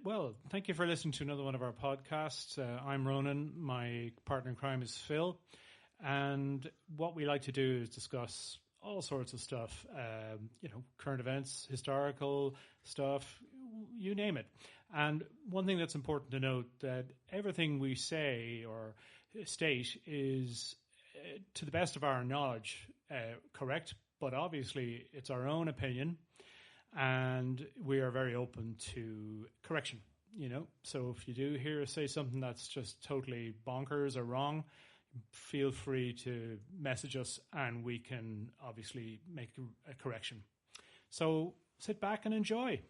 Well, thank you for listening to another one of our podcasts. I'm Ronan. My partner in crime is Phil. And what we like to do is discuss all sorts of stuff, current events, historical stuff, you name it. And one thing that's important to note that everything we say or state is, to the best of our knowledge, correct. But obviously, it's our own opinion. And we are very open to correction, So if you do hear us say something that's just totally bonkers or wrong, feel free to message us and we can obviously make a correction. So sit back and enjoy.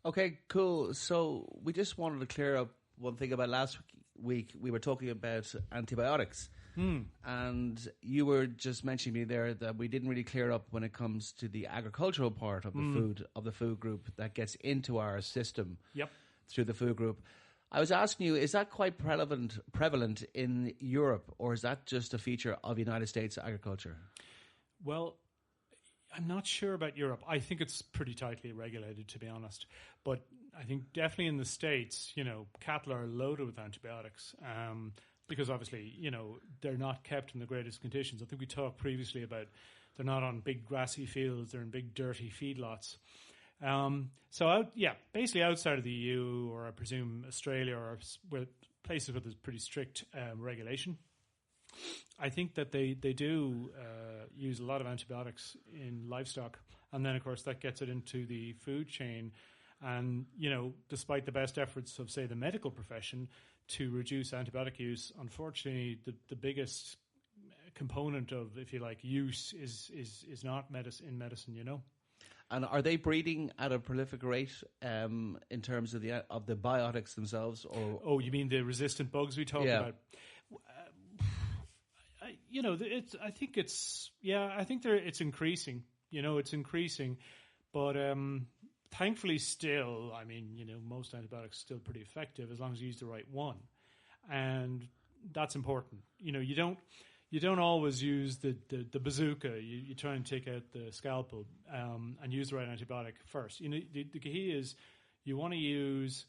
Okay, cool. So we just wanted to clear up one thing about last week. We were talking about antibiotics. And you were just mentioning me there that we didn't really clear up when it comes to the agricultural part of the food group that gets into our system through the food group. I was asking you, is that quite prevalent in Europe, or is that just a feature of United States agriculture? Well, I'm not sure about Europe. I think it's pretty tightly regulated, to be honest. But I think definitely in the States, cattle are loaded with antibiotics. Because obviously, they're not kept in the greatest conditions. I think we talked previously about they're not on big grassy fields, they're in big dirty feedlots. Basically outside of the EU, or I presume Australia, or where places with a pretty strict regulation, I think that they do use a lot of antibiotics in livestock. And then, of course, that gets it into the food chain. And, despite the best efforts of, say, the medical profession to reduce antibiotic use, unfortunately, the biggest component of, if you like, use is not in medicine, And are they breeding at a prolific rate in terms of the biotics themselves? Or you mean the resistant bugs we talked about? I think it's increasing. It's increasing, but thankfully, still, most antibiotics are still pretty effective as long as you use the right one, and that's important. You don't always use the bazooka. You try and take out the scalpel and use the right antibiotic first. The key is you want to use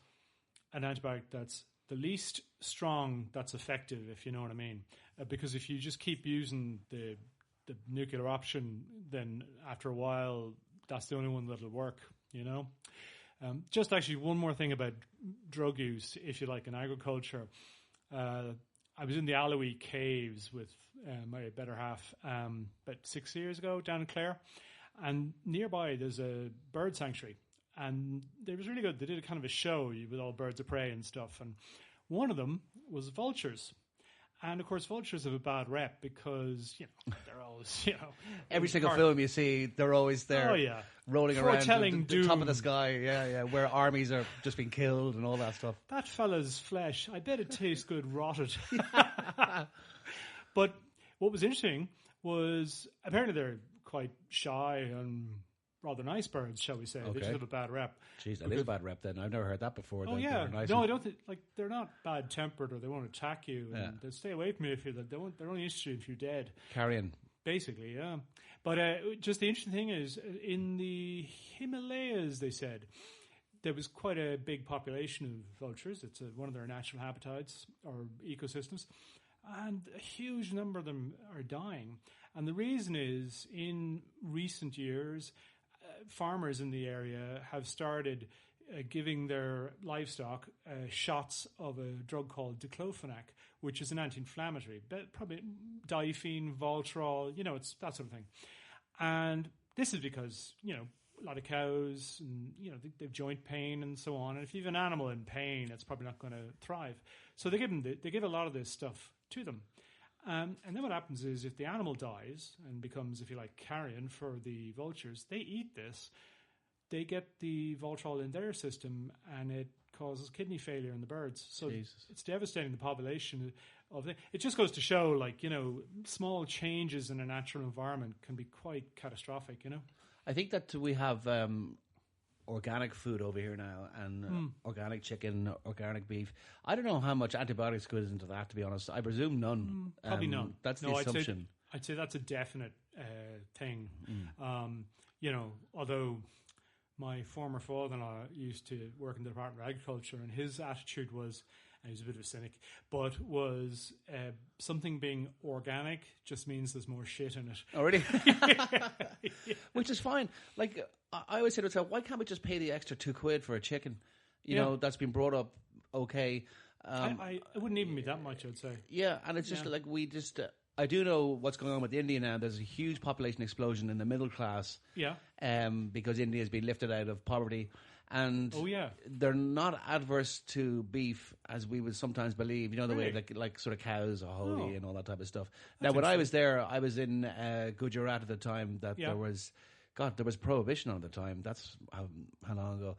an antibiotic that's the least strong that's effective, if you know what I mean. Because if you just keep using the nuclear option, then after a while, that's the only one that'll work. Just actually one more thing about drug use, if you like, in agriculture. I was in the Alloy Caves with my better half about 6 years ago down in Clare, and nearby there's a bird sanctuary, and it was really good. They did a kind of a show with all birds of prey and stuff, and one of them was vultures. And, of course, vultures have a bad rep because, they're always, every single film you see, they're always there rolling around the top of the sky, where armies are just being killed and all that stuff. That fella's flesh, I bet it tastes good rotted. But what was interesting was apparently they're quite shy and rather nice birds, shall we say. Okay. They just have a bad rep. Jeez, that is a bad rep then. I've never heard that before. Oh, yeah. Nice. No, I don't think, they're not bad-tempered or they won't attack you. And they'll stay away from you if they're only interested if you're dead. Carrion. Basically, yeah. But just the interesting thing is, in the Himalayas, they said, there was quite a big population of vultures. It's one of their natural habitats or ecosystems. And a huge number of them are dying. And the reason is, in recent years, farmers in the area have started giving their livestock shots of a drug called diclofenac, which is an anti-inflammatory, but probably diphene, Voltarol, it's that sort of thing. And this is because, a lot of cows, and, they've joint pain and so on. And if you have an animal in pain, it's probably not going to thrive. So they give a lot of this stuff to them. And then what happens is if the animal dies and becomes, if you like, carrion for the vultures, they eat this, they get the Voltarol in their system, and it causes kidney failure in the birds. So it's devastating the population of it. It just goes to show, small changes in a natural environment can be quite catastrophic, I think that we have organic food over here now, and organic chicken, organic beef. I don't know how much antibiotics goes into that, to be honest. I presume none. Probably none. That's the assumption. I'd say that's a definite thing. Although my former father-in-law used to work in the Department of Agriculture, and his attitude was, and he's a bit of a cynic, but was something being organic just means there's more shit in it. Oh, really? Which is fine. Like, I always say to myself, why can't we just pay the extra £2 for a chicken? You know, that's been brought up okay. It wouldn't even be that much, I'd say. Yeah, and it's just like we just... I do know what's going on with India now. There's a huge population explosion in the middle class. Yeah. Because India has been lifted out of poverty. And yeah. they're not adverse to beef as we would sometimes believe. You know, the way like sort of cows are holy and all that type of stuff. Now, when I was there, I was in Gujarat at the time that there was prohibition on at the time. That's how long ago.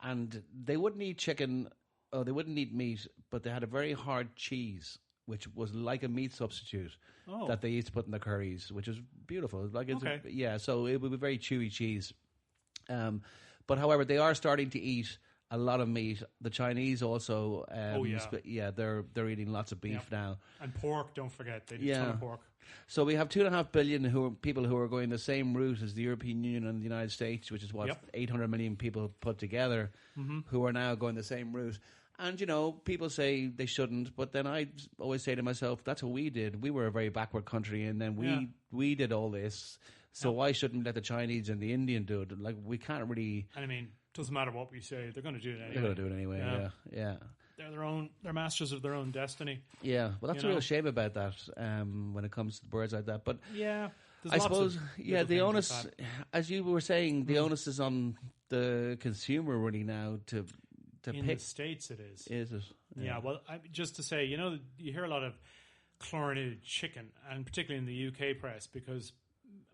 And they wouldn't eat chicken, or they wouldn't eat meat, but they had a very hard cheese, which was like a meat substitute that they used to put in the curries, which was beautiful. Like so it would be very chewy cheese. But however, they are starting to eat a lot of meat. The Chinese also, they're eating lots of beef now. And pork, don't forget, they eat a ton of pork. So we have 2.5 billion people who are going the same route as the European Union and the United States, which is 800 million people put together, who are now going the same route. And, you know, people say they shouldn't, but then I always say to myself, that's what we did. We were a very backward country, and then we did all this. So why shouldn't let the Chinese and the Indian do it? Like, we can't really... And I mean, it doesn't matter what we say, they're going to do it anyway. They're going to do it anyway, yeah. They're masters of their own destiny. Yeah, well, that's a real shame about that when it comes to birds like that. But yeah, I suppose, the onus, as you were saying, the onus is on the consumer really now to in pick. The States it is. Is it? Yeah, well, just to say, you know, you hear a lot of chlorinated chicken, and particularly in the UK press, because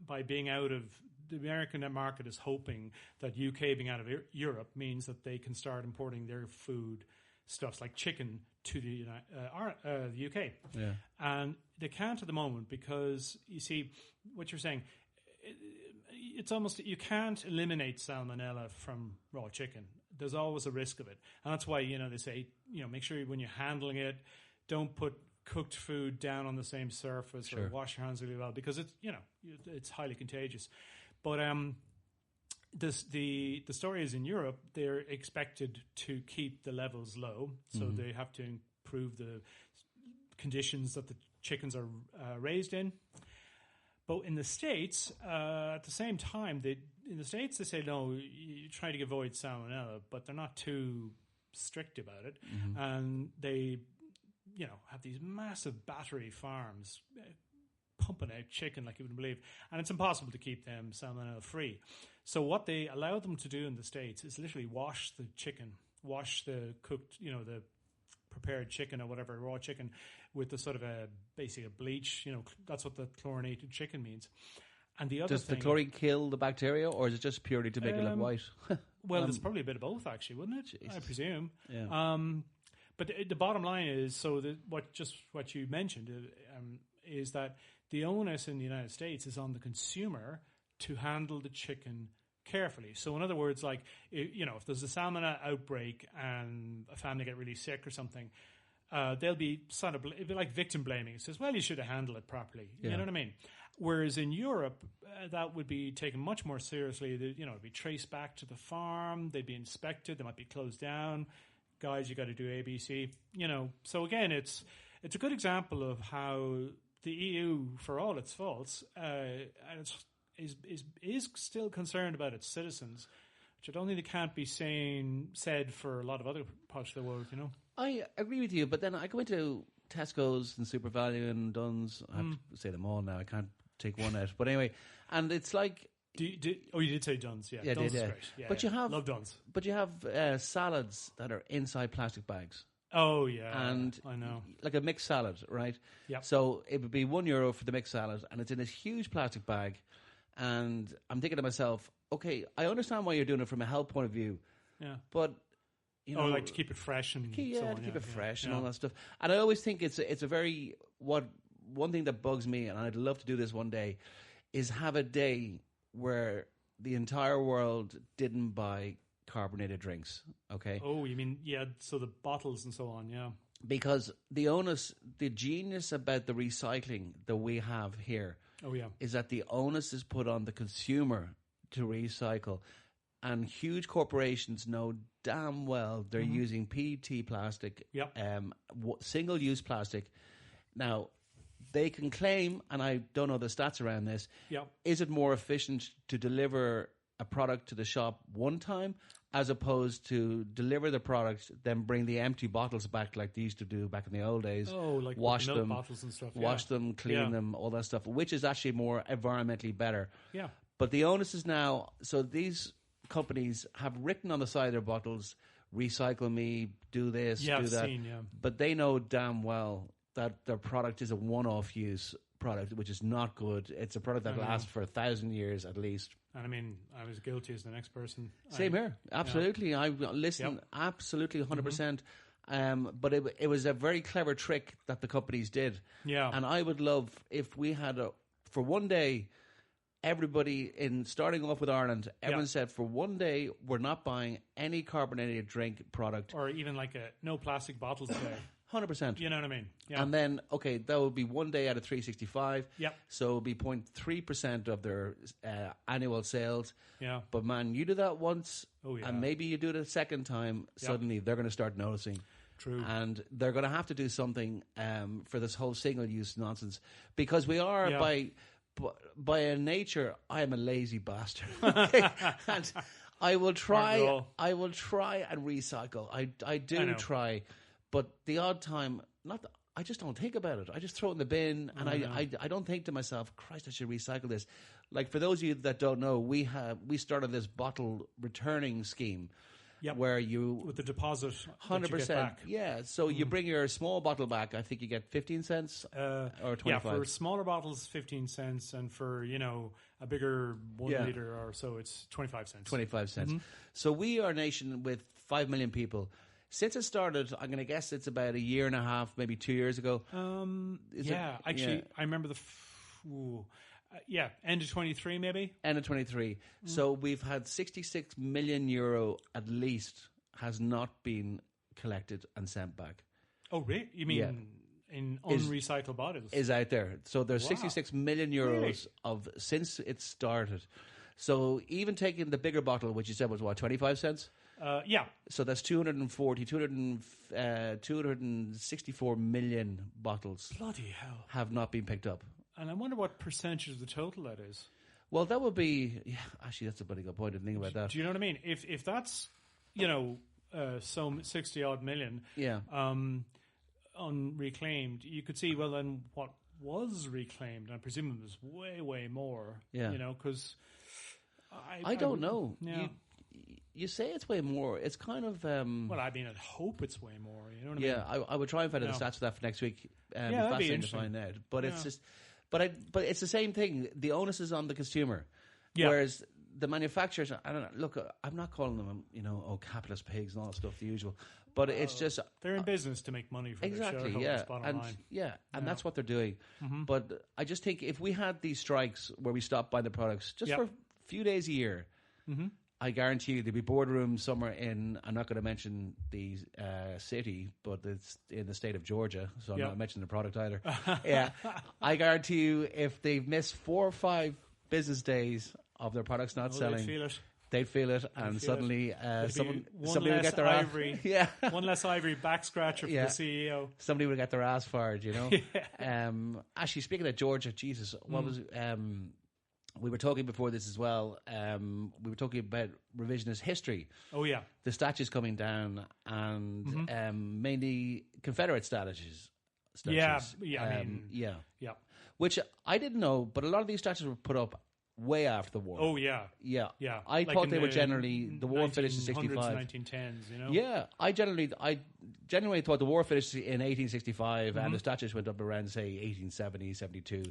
by being out of the American market is hoping that UK being out of Europe means that they can start importing their food stuffs like chicken to the UK. Yeah. And they can't at the moment because, you see, what you're saying, it's almost, you can't eliminate salmonella from raw chicken. There's always a risk of it. And that's why, you know, they say, you know, make sure when you're handling it, don't put cooked food down on the same surface or wash your hands really well, because it's, you know, it's highly contagious. But the story is in Europe, they're expected to keep the levels low, so they have to improve the conditions that the chickens are raised in. But in the States, at the same time, they say, no, you try to avoid salmonella, but they're not too strict about it. And they, you know, have these massive battery farms pumping out chicken like you wouldn't believe. And it's impossible to keep them salmonella free. So what they allow them to do in the States is literally wash the chicken, wash the cooked, you know, the prepared chicken or whatever, raw chicken, with the sort of basically a bleach, you know, that's what the chlorinated chicken means. And the other Does the chlorine kill the bacteria, or is it just purely to make it look white? Well, there's probably a bit of both, actually, wouldn't it? Jesus. I presume. Yeah. But the bottom line is, so what you mentioned is that the onus in the United States is on the consumer to handle the chicken carefully. So in other words, like, you know, if there's a salmonella outbreak and a family get really sick or something, they'll be sort of it'd be like victim blaming. It says, well, you should have handled it properly. Yeah. You know what I mean? Whereas in Europe, that would be taken much more seriously. You know, it'd be traced back to the farm. They'd be inspected. They might be closed down. Guys, you got to do ABC. You know, so again, it's a good example of how the EU, for all its faults, is still concerned about its citizens, which I don't think it can't be said for a lot of other parts of the world. You know, I agree with you, but then I go into Tesco's and Super Value and Dunn's. I have to say them all now. I can't take one out, but anyway, and it's like. You did say Dunn's, yeah. Dunn's is great. Yeah, but you have love Dunn's. But you have salads that are inside plastic bags. Oh yeah, and I know, like a mixed salad, right? Yeah. So it would be €1 for the mixed salad, and it's in this huge plastic bag. And I'm thinking to myself, okay, I understand why you're doing it from a health point of view. Yeah. But you know, like to keep it fresh and so on, to keep it fresh and all that stuff. And I always think it's a very one thing that bugs me, and I'd love to do this one day, is have a day where the entire world didn't buy carbonated drinks, okay? Oh, you mean, so the bottles and so on, yeah. Because the genius about the recycling that we have here is that the onus is put on the consumer to recycle. and huge corporations know damn well they're using PET plastic, Yep. single-use plastic. Now, they can claim, and I don't know the stats around this, Yep. is it more efficient to deliver a product to the shop one time as opposed to deliver the product, then bring the empty bottles back like they used to do back in the old days? Oh, like wash milk them, bottles and stuff. wash them, clean them, all that stuff, which is actually more environmentally better. Yeah. But the onus is now, so these companies have written on the side of their bottles, recycle me, do this, Yeah, do I've that. seen, yeah. But they know damn well that their product is a one-off use product, which is not good. It's a product that lasts for 1,000 years at least. And I mean, I was guilty as the next person. Same here. Absolutely. I listen, absolutely 100%. But it was a very clever trick that the companies did. Yeah. And I would love if we had, for one day, everybody, starting off with Ireland, everyone said for one day, we're not buying any carbonated drink product. Or even like no plastic bottles today. 100%. You know what I mean? Yeah. And then, okay, that would be one day out of 365. Yep. So it would be 0.3% of their annual sales. Yeah. But man, you do that once, Oh, yeah. and maybe you do it a second time, suddenly they're going to start noticing. True. And they're going to have to do something for this whole single-use nonsense. Because we are, by a nature, I am a lazy bastard. And I will try and recycle. I do try. But the odd time, I just don't think about it. I just throw it in the bin, and I don't think to myself, Christ, I should recycle this. Like, for those of you that don't know, we started this bottle returning scheme. Yep. Where you with the deposit 100%, back. yeah. So you bring your small bottle back. I think you get 15 cents or 25. Yeah, for smaller bottles, 15 cents, and for a bigger 1 liter or so, it's 25 cents. 25 cents. So we are a nation with 5 million people. Since it started, I'm going to guess it's about a year and a half, maybe 2 years ago. I remember end of 23 maybe. End of 23. So we've had 66 million euro at least has not been collected and sent back. Oh, really? You mean in unrecycled bottles? Is out there. So there's 66 million euros of since it started. So even taking the bigger bottle, which you said was what, 25 cents? So that's 264 million bottles. Bloody hell. Have not been picked up. And I wonder what percentage of the total that is. Well, that would be... Yeah, actually, that's a pretty good point. I didn't think about that. Do you know what I mean? If that's, some 60-odd million unreclaimed, you could see, well, then what was reclaimed? I presume it was way, way more. Yeah. Because... I don't know. Yeah. You say it's way more. It's kind of... well, I mean, I'd hope it's way more. You know what I mean? Yeah, I would try and find out the stats for that for next week. That'd be interesting to find out. But it's just... But it's the same thing. The onus is on the consumer. Yeah. Whereas the manufacturers... I don't know. Look, I'm not calling them, capitalist pigs and all that stuff, the usual. But it's just... They're in business to make money for their shareholders, bottom line. And that's what they're doing. But I just think if we had these strikes where we stopped buying the products just for a few days a year... I guarantee you there'll be boardrooms somewhere in, I'm not going to mention the city, but it's in the state of Georgia, so I'm not mentioning the product either. I guarantee you if they've missed 4 or 5 business days of their products not selling, they'd feel it, and suddenly somebody would get their ivory, one less ivory back scratcher for the CEO. Somebody would get their ass fired, Actually, speaking of Georgia, Jesus, what was... we were talking before this as well. We were talking about revisionist history. Oh, yeah. The statues coming down and mainly Confederate statues. Yeah. Which I didn't know, but a lot of these statues were put up way after the war. Oh, yeah. Yeah. I thought they were generally... The war finished in 65. 1910s, Yeah. I genuinely thought the war finished in 1865 and the statues went up around, say, 1870, 72.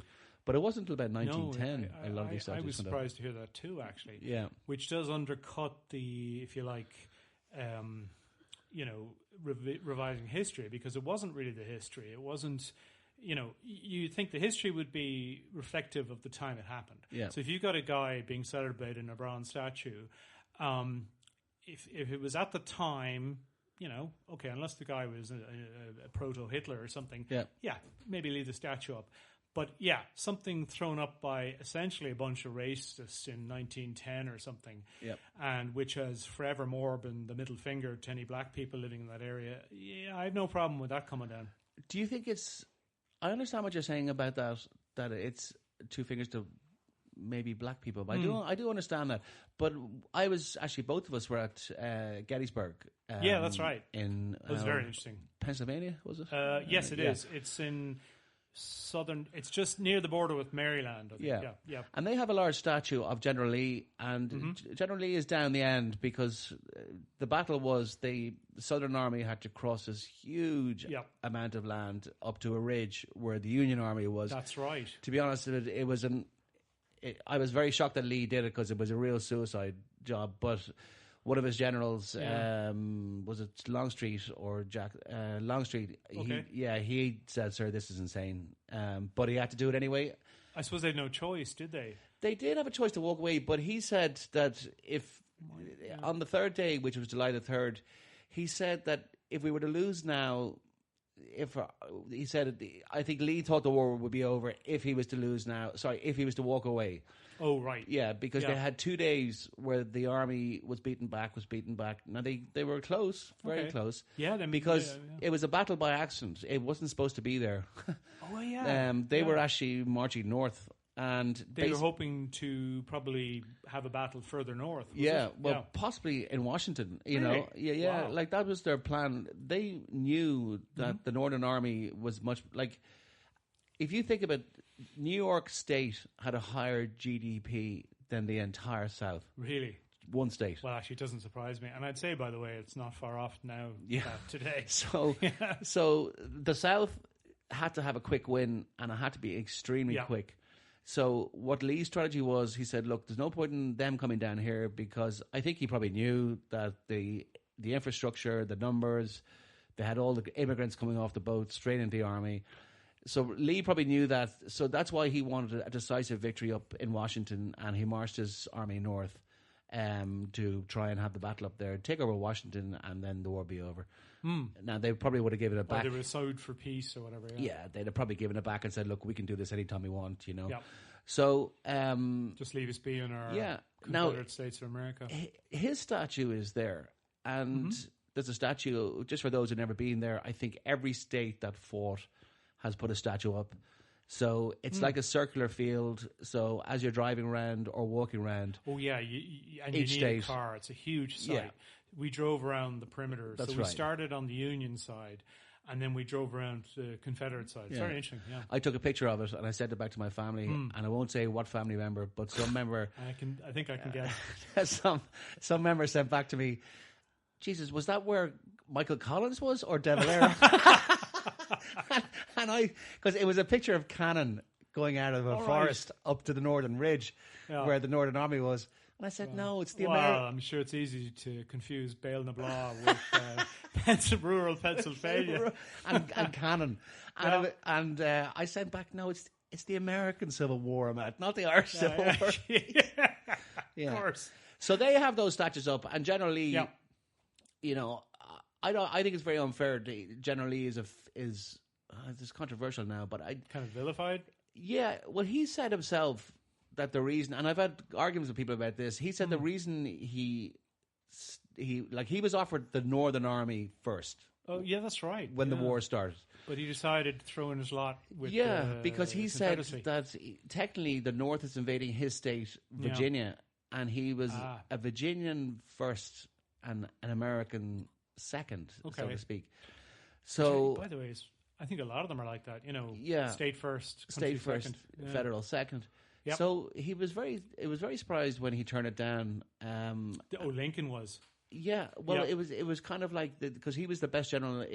But it wasn't until about 1910 a lot of these statues I was surprised to hear that too, actually. Yeah. Which does undercut the, if you like, revising history, because it wasn't really the history. It wasn't, you think the history would be reflective of the time it happened. Yeah. So if you got a guy being celebrated in a bronze statue, if it was at the time... unless the guy was a proto-Hitler or something, maybe leave the statue up. But yeah, something thrown up by essentially a bunch of racists in 1910 or something, Yep. and which has forevermore been the middle finger to any black people living in that area. Yeah, I have no problem with that coming down. Do you think it's? I understand what you're saying about that it's two fingers to maybe black people. But I do understand that. But I was actually, both of us were at Gettysburg. Yeah, that's right. It was very interesting. Pennsylvania, was it? Yes, it is. It's in southern. It's just near the border with Maryland. I think. Yeah. And they have a large statue of General Lee, and General Lee is down the end because the battle was the Southern Army had to cross this huge amount of land up to a ridge where the Union Army was. That's right. To be honest, it was I was very shocked that Lee did it because it was a real suicide job. But one of his generals, was it Longstreet or Jack Longstreet? Okay. He said, "Sir, this is insane," but he had to do it anyway. I suppose they had no choice, did they? They did have a choice to walk away, but he said that on the third day, which was July the 3rd, he said that if we were to lose now, he said, I think Lee thought the war would be over if he was to lose now. Sorry, if he was to walk away. Oh, right. Yeah, because they had 2 days where the army was beaten back. Now, they were close, very close. Yeah, because it was a battle by accident. It wasn't supposed to be there. Oh, yeah. They were actually marching north. And they were hoping to probably have a battle further north. Possibly in Washington. You Really? know, yeah, Wow. like that was their plan. They knew that the Northern Army was much like. If you think about New York State had a higher GDP than the entire South. Really? One state. Well, actually, it doesn't surprise me. And I'd say, by the way, it's not far off now today. So the South had to have a quick win, and it had to be extremely quick. So what Lee's strategy was, he said, look, there's no point in them coming down here because I think he probably knew that the infrastructure, the numbers, they had all the immigrants coming off the boat straight into the army. So Lee probably knew that. So that's why he wanted a decisive victory up in Washington, and he marched his army north to try and have the battle up there, take over Washington, and then the war be over. Now, they probably would have given it back. Or they were sowed for peace or whatever. Yeah, they'd have probably given it back and said, look, we can do this anytime we want, you know. Yeah. So... just leave us be in our Confederate States of America. His statue is there. And there's a statue, just for those who've never been there, I think every state that fought has put a statue up. So it's like a circular field. So as you're driving around or walking around... Oh, yeah, you need state, a car. It's a huge site. Yeah. We drove around the perimeter. That's so we right. started on the Union side, and then we drove around the Confederate side. It's very interesting, yeah. I took a picture of it, and I sent it back to my family, and I won't say what family member, but some member... I think I can guess. some member sent back to me, Jesus, was that where Michael Collins was, or De Valera? and because it was a picture of cannon going out of a forest up to the Northern Ridge, where the Northern Army was. And I said, no, it's the American... Well, I'm sure it's easy to confuse Bale na Blah with rural Pennsylvania. and cannon. And I sent back, no, it's the American Civil War I'm at, not the Irish Civil War. Of course. So they have those statues up, and generally, you know, I think it's very unfair. Generally, is it's controversial now, but I kind of vilified. Yeah, well, he said himself that the reason, and I've had arguments with people about this. He said the reason he was offered the Northern Army first. Oh, yeah, that's right. When the war started. But he decided to throw in his lot with because he said that technically the North is invading his state, Virginia, and he was a Virginian first and an American second, so to speak. So, by the way, I think a lot of them are like that. You know, state first, state first, second. Federal second. Yep. So it was very surprised when he turned it down. Lincoln was. Yeah, well, it was kind of like because he was the best general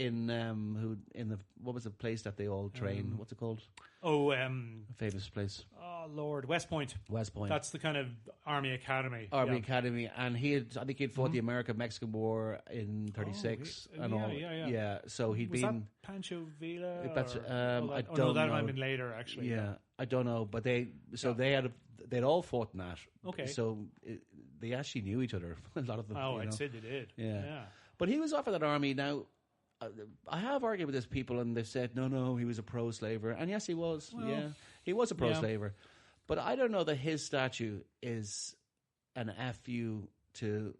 what was the place that they all train? What's it called? A famous place. Oh Lord, West Point. West Point. That's the kind of Army Academy. Academy, and I think he'd fought the American-Mexican War in '36 and all. Yeah. So he'd was been that Pancho Villa. I don't know. That might have been later, actually. Yeah, I don't know, but they'd all fought in that. Okay. So they actually knew each other. A lot of them. I'd say they did. Yeah. But he was offered that army. Now, I have argued with these people, and they've said, no, he was a pro-slaver. And yes, he was. Well, yeah, he was a pro-slaver. But I don't know that his statue is an FU to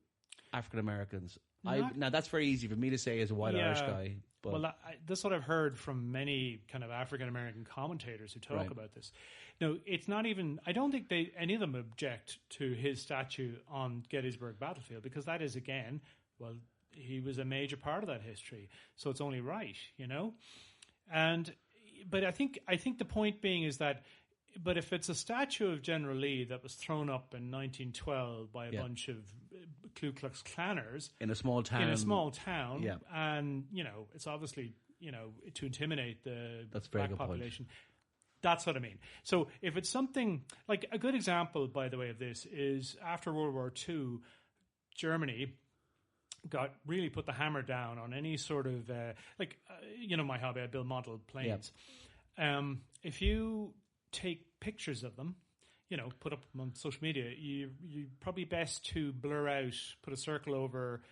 African Americans. Now, that's very easy for me to say as a white Irish guy. But well, that's what I've heard from many kind of African American commentators who talk about this. No, it's not even. I don't think any of them object to his statue on Gettysburg battlefield, because that is, again, well, he was a major part of that history, so it's only right, you know. But I think the point being is that, but if it's a statue of General Lee that was thrown up in 1912 by a bunch of Ku Klux Klanners in a small town, and you know, it's obviously, you know, to intimidate the black population. Point. That's what I mean. So if it's something like, a good example, by the way, of this is after World War II, Germany really put the hammer down on any sort of you know, my hobby, I build model planes. If you take pictures of them, you know, put up them on social media, you probably best to blur out, put a circle over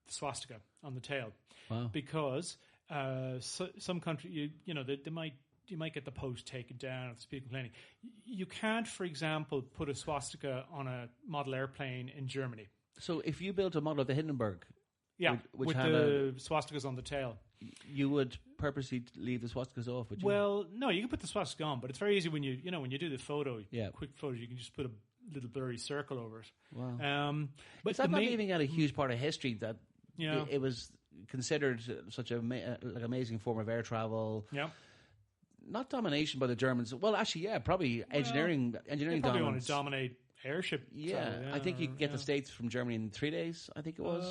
the swastika on the tail. Wow. Because some country, you know, you might get the post taken down if there's people complaining. You can't, for example, put a swastika on a model airplane in Germany. So if you built a model of the Hindenburg, which with the swastikas on the tail, you would purposely leave the swastikas off, would you? Well, no, you can put the swastika on, but it's very easy when you do the photo, quick photos, you can just put a little blurry circle over it. Wow. But is that not leaving out a huge part of history that it was considered such an amazing form of air travel? Yeah. Not domination by the Germans. Well, actually, probably engineering they probably dominance. Want to dominate airship. I think you could get the States from Germany in 3 days, I think it was.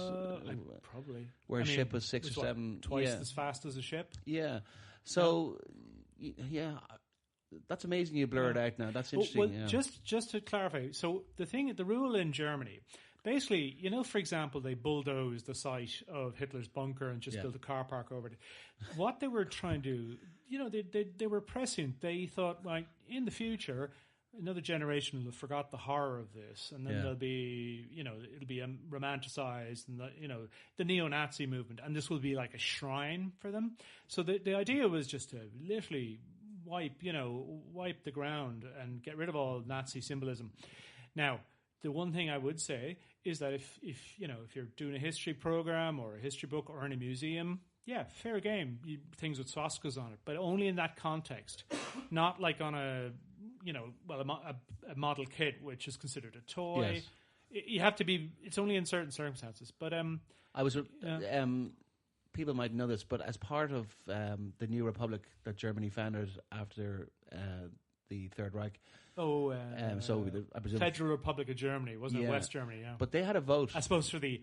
Probably. Where a ship was 6 or 7. Twice as fast as a ship? Yeah. So, that's amazing you blur it out now. That's interesting. Well, just to clarify, so the rule in Germany, basically, you know, for example, they bulldozed the site of Hitler's bunker and just built a car park over it. What they were trying to do, you know, they were prescient. They thought, like, in the future, another generation will have forgot the horror of this, and then there'll be, you know, it'll be romanticized, and the neo-Nazi movement, and this will be like a shrine for them. So the idea was just to literally wipe the ground and get rid of all Nazi symbolism. Now, the one thing I would say is that if you're doing a history program or a history book or in a museum, fair game, things with swastikas on it, but only in that context, not like on a model kit, which is considered a toy. Yes. You have to be. It's only in certain circumstances. But I was. People might know this, but as part of the new republic that Germany founded after the Third Reich. I presume Federal Republic of Germany, wasn't it? West Germany, yeah. But they had a vote. I suppose for the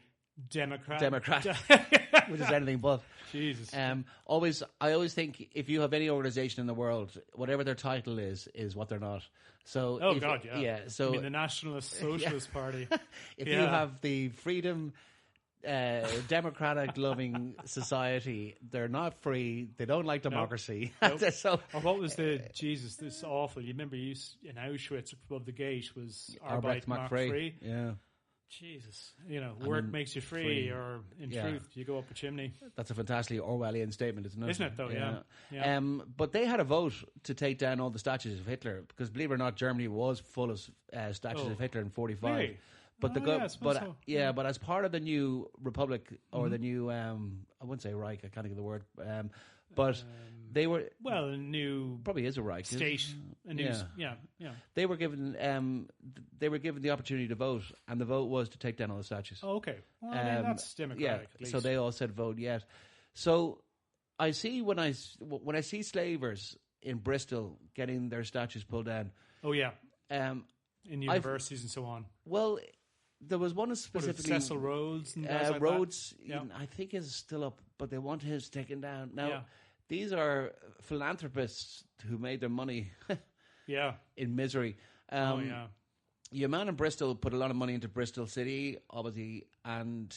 Democrat, which is anything but. Jesus. I always think if you have any organization in the world, whatever their title is what they're not. So, So I mean, the Nationalist Socialist Party. If you have the Freedom Democratic loving society, they're not free. They don't like democracy. Nope. So, or what was this awful? You remember in Auschwitz above the gate was Arbeit macht frei. Yeah. Jesus, work makes you free, or in truth, you go up a chimney. That's a fantastically Orwellian statement, isn't it? Isn't it, though? Yeah. But they had a vote to take down all the statues of Hitler, because believe it or not, Germany was full of statues of Hitler in 1945. Really? But but as part of the new republic, or the new I wouldn't say Reich, I can't think of the word, but they were a new probably is a Reich state. They were given the opportunity to vote, and the vote was to take down all the statues. Oh, okay, well, that's democratic. At least. So they all said vote yes. So I see when I see slavers in Bristol getting their statues pulled down. Oh yeah, in universities and so on. Well, there was one specifically Cecil Rhodes. And Rhodes, I think, is still up, but they want his taken down now. These are philanthropists who made their money in misery. Your man in Bristol put a lot of money into Bristol City, obviously, and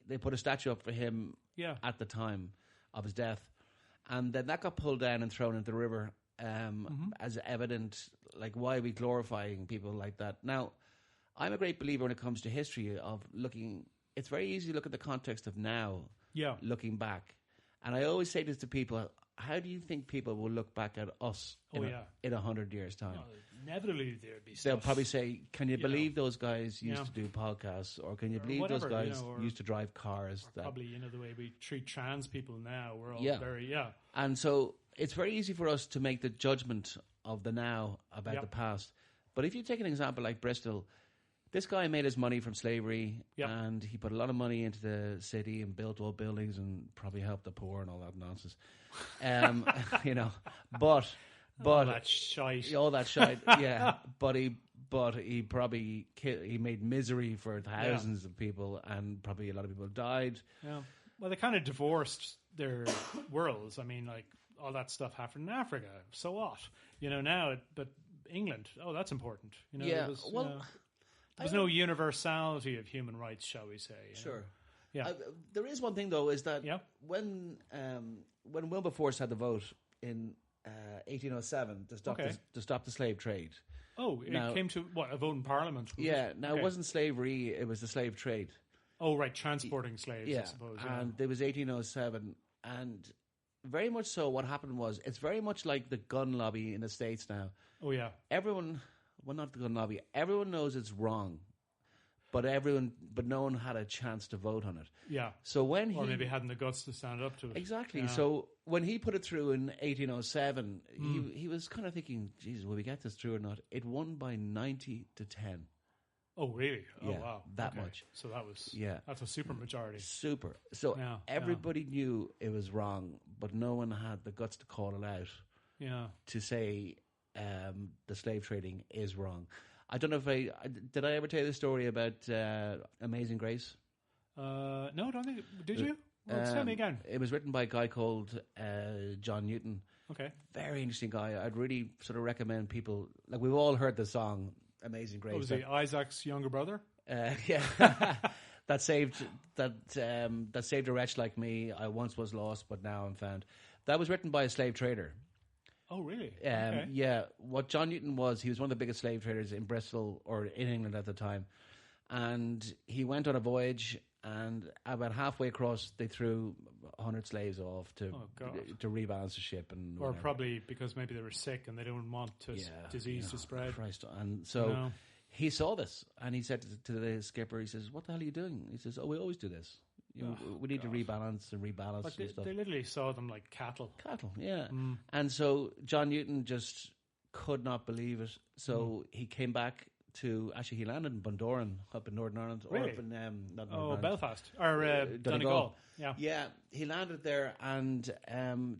they put a statue up for him at the time of his death. And then that got pulled down and thrown into the river as evident, like, why are we glorifying people like that? Now, I'm a great believer when it comes to history of looking. It's very easy to look at the context of now, looking back. And I always say this to people: how do you think people will look back at us in 100 years' time? Well, inevitably, there'd be stuff. They'll probably say, "Can you believe those guys used to do podcasts, or can you believe whatever, those guys used to drive cars?" Probably, the way we treat trans people now, we're all very And so it's very easy for us to make the judgment of the now about the past. But if you take an example like Bristol, this guy made his money from slavery, and he put a lot of money into the city and built old buildings and probably helped the poor and all that nonsense. But all that shite. All that shite, yeah. But he probably he made misery for thousands of people, and probably a lot of people died. Yeah. Well, they kind of divorced their worlds. I mean, like, all that stuff happened in Africa. So what? But England, that's important. There was no universality of human rights, shall we say. Sure. Yeah. There is one thing, though, is that when Wilberforce had the vote in 1807 to stop the slave trade. Oh, it came to, a vote in Parliament? It wasn't slavery, it was the slave trade. Oh, right, transporting slaves, I suppose. Yeah. And it was 1807, and very much so what happened was, it's very much like the gun lobby in the States now. Oh, yeah. Not the gun lobby, everyone knows it's wrong, but no one had a chance to vote on it. Yeah. So or maybe hadn't the guts to stand up to it. Exactly. Yeah. So when he put it through in 1807, he was kind of thinking, "Jesus, will we get this through or not?" It won by 90-10. Oh, really? Oh, yeah, wow. That much. So that's a super majority. Super. So everybody knew it was wrong, but no one had the guts to call it out. Yeah. To say the slave trading is wrong. I don't know if did I ever tell you the story about Amazing Grace? No, I don't think. Did you? Well, tell me again. It was written by a guy called John Newton. Okay. Very interesting guy. I'd really sort of recommend people. Like, we've all heard the song Amazing Grace. Was he Isaac's younger brother? Yeah. that saved a wretch like me. I once was lost, but now I'm found. That was written by a slave trader. Oh, really? Okay. Yeah. What John Newton was, he was one of the biggest slave traders in Bristol, or in England at the time. And he went on a voyage, and about halfway across, they threw 100 slaves off to rebalance the ship. Or probably because maybe they were sick and they didn't want disease to spread. Christ. And so he saw this, and he said to the skipper, he says, "What the hell are you doing?" He says, "Oh, we always do this. We need to rebalance and stuff." They literally saw them like cattle. Cattle, yeah. And so John Newton just could not believe it. So he came back to, actually, he landed in Bundoran, up in Northern Ireland. Really? Or up in, not Northern Ireland. Belfast. Or Donegal. Yeah. Yeah, he landed there, and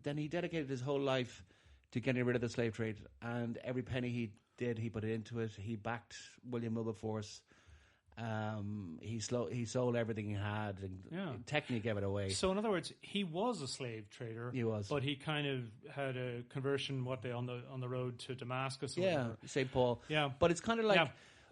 then he dedicated his whole life to getting rid of the slave trade. And every penny he did, he put it into it. He backed William Wilberforce. He sold everything he had and technically gave it away. So in other words, he was a slave trader. He was, but he kind of had a conversion. On the road to Damascus? Or whatever. St. Paul. Yeah, but it's kind of like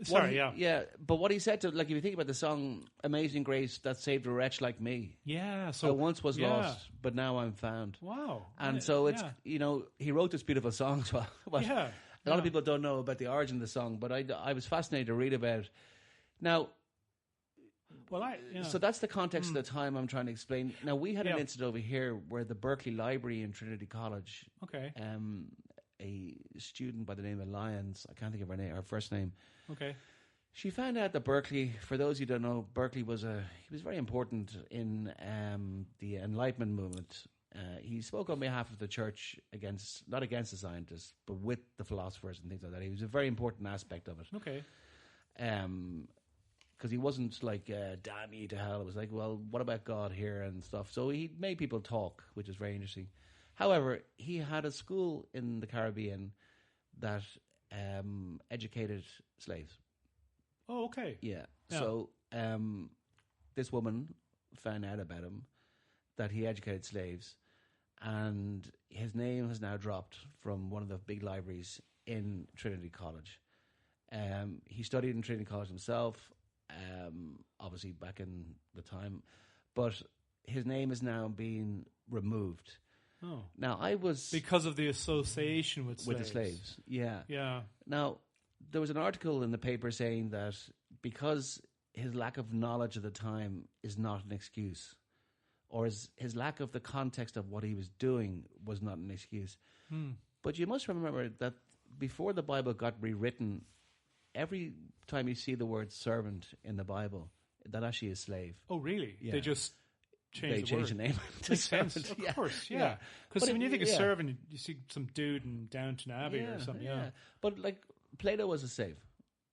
But what he said to, like, if you think about the song "Amazing Grace" that saved a wretch like me. Yeah, so I once was lost, but now I'm found. Wow, and so it's he wrote this beautiful song as well. A lot of people don't know about the origin of the song, but I was fascinated to read about it. Now, so that's the context of the time I'm trying to explain. Now, we had an incident over here where the Berkeley Library in Trinity College, a student by the name of Lyons, I can't think of her first name. Okay. She found out that Berkeley, for those who don't know, Berkeley was very important in the Enlightenment movement. He spoke on behalf of the church not against the scientists, but with the philosophers and things like that. He was a very important aspect of it. Okay. Because he wasn't like, damn you to hell. It was like, well, what about God here and stuff? So he made people talk, which is very interesting. However, he had a school in the Caribbean that educated slaves. Oh, okay. Yeah. So this woman found out about him, that he educated slaves, and his name has now dropped from one of the big libraries in Trinity College. He studied in Trinity College himself, obviously back in the time, but his name is now being removed. Oh. Now, because of the association with slaves. With the slaves, yeah. Yeah. Now, there was an article in the paper saying that because his lack of knowledge at the time is not an excuse, or his lack of the context of what he was doing was not an excuse. But you must remember that before the Bible got rewritten, every time you see the word servant in the Bible, that actually is slave. Oh, really? Yeah. They just changed the name to Makes servant. sense. Of course, yeah. Because when you think of servant, you see some dude in Downton Abbey or something. Yeah. But like Plato was a slave.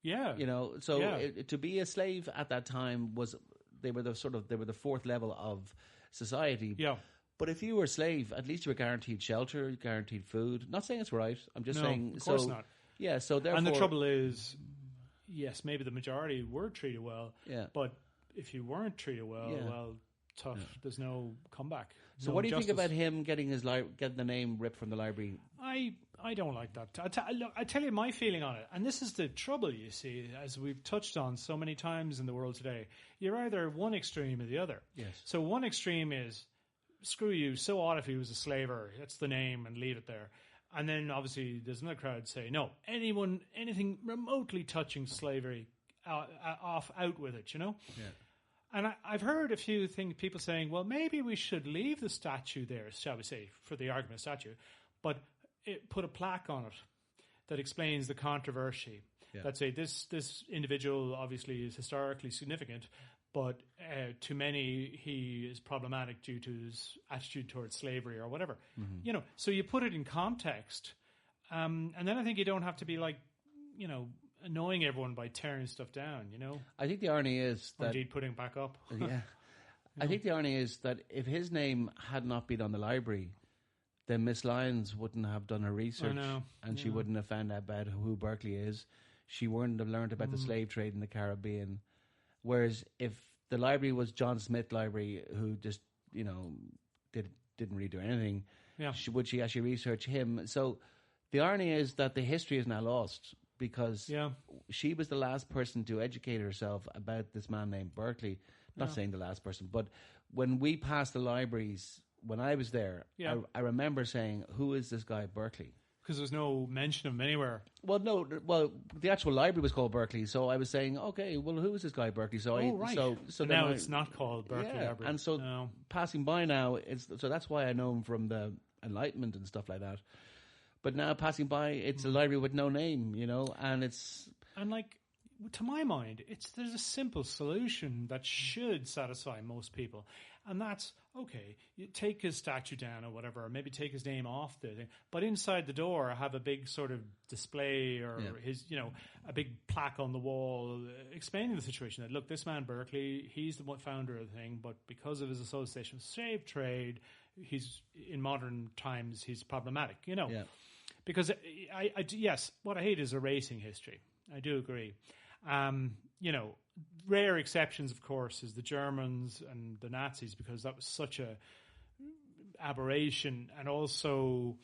Yeah. So to be a slave at that time they were the fourth level of society. Yeah. But if you were a slave, at least you were guaranteed shelter, guaranteed food. Not saying it's right. I'm just saying. Of course not. Yeah. So therefore, and the trouble is, yes, maybe the majority were treated well. Yeah. But if you weren't treated well, tough. Yeah. There's no comeback. So what do you think about him getting the name ripped from the library? I don't like that. I tell you my feeling on it. And this is the trouble, you see, as we've touched on so many times in the world today. You're either one extreme or the other. Yes. So one extreme is, screw you, so odd if he was a slaver. That's the name and leave it there. And then obviously there's another crowd say, no, anything remotely touching slavery, out with it, Yeah. And I've heard a few people saying, well, maybe we should leave the statue there, shall we say, for the argument of statue, but put a plaque on it that explains the controversy. Yeah. That say this individual obviously is historically significant, but to many he is problematic due to his attitude towards slavery or whatever. Mm-hmm. So you put it in context, and then I think you don't have to be like, annoying everyone by tearing stuff down. I think the irony is that indeed putting it back up. Yeah, I think the irony is that if his name had not been on the library, then Miss Lyons wouldn't have done her research, and she wouldn't have found out about who Berkeley is. She wouldn't have learned about the slave trade in the Caribbean. Whereas if the library was John Smith Library, who just didn't really do anything, would she actually research him? So the irony is that the history is now lost because she was the last person to educate herself about this man named Berkeley. Not saying the last person, but when we passed the libraries. When I was there, I remember saying, who is this guy, Berkeley? Because there's no mention of him anywhere. Well, no. Well, the actual library was called Berkeley, so I was saying, okay, well, who is this guy, Berkeley? So right. So now it's not called Berkeley Library. And so passing by now, so that's why I know him from the Enlightenment and stuff like that. But now passing by, it's a library with no name, and it's... And like, to my mind, there's a simple solution that should satisfy most people. And that's, okay, you take his statue down or whatever, or maybe take his name off the thing, but inside the door have a big sort of display or his, a big plaque on the wall explaining the situation that, look, this man Berkeley, he's the founder of the thing, but because of his association with slave trade, in modern times, he's problematic, Because, yes, what I hate is erasing history. I do agree. Rare exceptions, of course, is the Germans and the Nazis, because that was such a aberration. And also,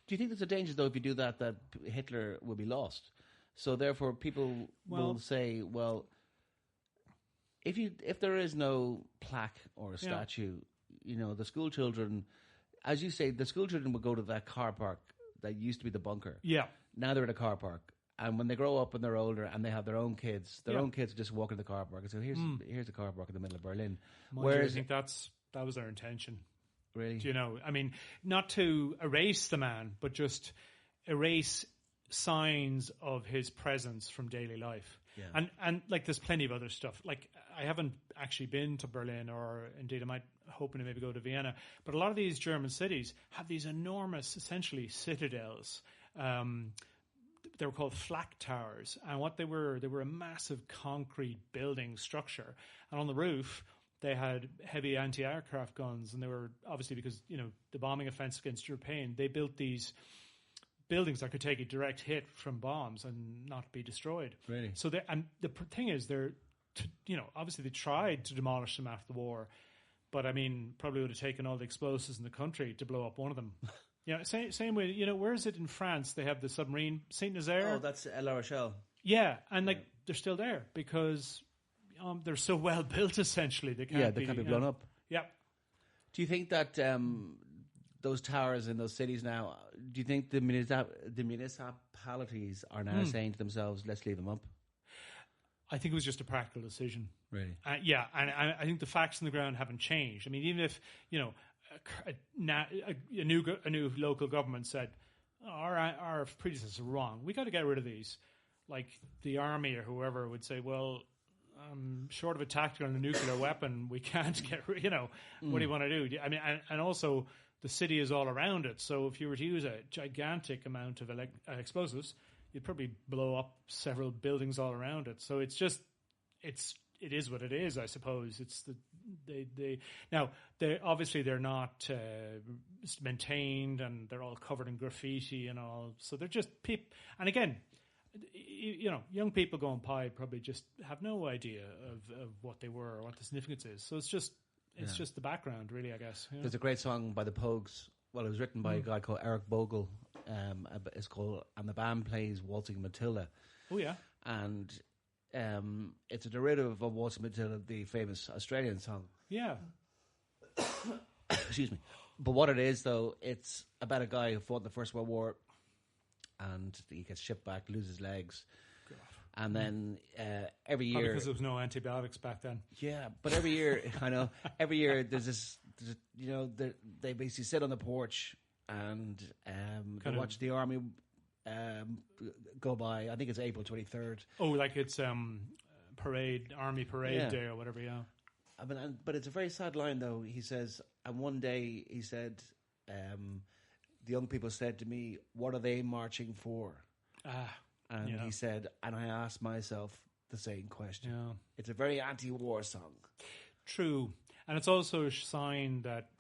do you think there's a danger, though, if you do that Hitler will be lost? So therefore, people will say, well, if there is no plaque or a statue, the school children, as you say, the school children would go to that car park that used to be the bunker. Yeah. Now they're at a car park. And when they grow up and they're older and they have their own kids will just walk into the car park and say, here's a car park in the middle of Berlin. Whereas I think that was their intention. Really? I mean, not to erase the man, but just erase signs of his presence from daily life. Yeah. And like there's plenty of other stuff. Like I haven't actually been to Berlin, or indeed I might hoping to maybe go to Vienna. But a lot of these German cities have these enormous, essentially citadels. They were called flak towers, and what they were a massive concrete building structure, and on the roof they had heavy anti-aircraft guns, and they were obviously, because the bombing offense against European, they built these buildings that could take a direct hit from bombs and not be destroyed. Really? So the thing is, obviously they tried to demolish them after the war, but I mean, probably would have taken all the explosives in the country to blow up one of them. Same way, where is it in France? They have the submarine, Saint-Nazaire. Oh, that's La Rochelle. Yeah, and they're still there because they're so well built, essentially. They can't be blown up. Yeah. Do you think that those towers in those cities now, do you think the municipalities are now saying to themselves, let's leave them up? I think it was just a practical decision. Really? Yeah, and I think the facts on the ground haven't changed. I mean, even if a new local government said, our predecessors are wrong, we got to get rid of these. Like the army or whoever would say, well, short of a tactical and a nuclear weapon, we can't get rid. What do you want to do? I mean, and also the city is all around it. So if you were to use a gigantic amount of explosives, you'd probably blow up several buildings all around it. So it is what it is, I suppose. It's they're not maintained, and they're all covered in graffiti and all. So they're just people. And again, young people going by probably just have no idea of what they were or what the significance is. So it's just the background, really, I guess. There's a great song by the Pogues. Well, it was written by a guy called Eric Bogle. It's called "And the Band Plays Waltzing Matilda." Oh yeah, and it's a derivative of Waltzing Matilda, the famous Australian song. Yeah. Excuse me. But what it is, though, it's about a guy who fought in the First World War, and he gets shipped back, loses legs. God. And then every year... Probably because there was no antibiotics back then. Yeah, but every year, I know, every year there's they basically sit on the porch and they watch the army go by. I think it's April 23rd. Oh, like it's army parade day or whatever, yeah. I mean, but it's a very sad line, though. He says, and one day he said, the young people said to me, what are they marching for? And he said, and I asked myself the same question. Yeah. It's a very anti-war song. True. And it's also a sign that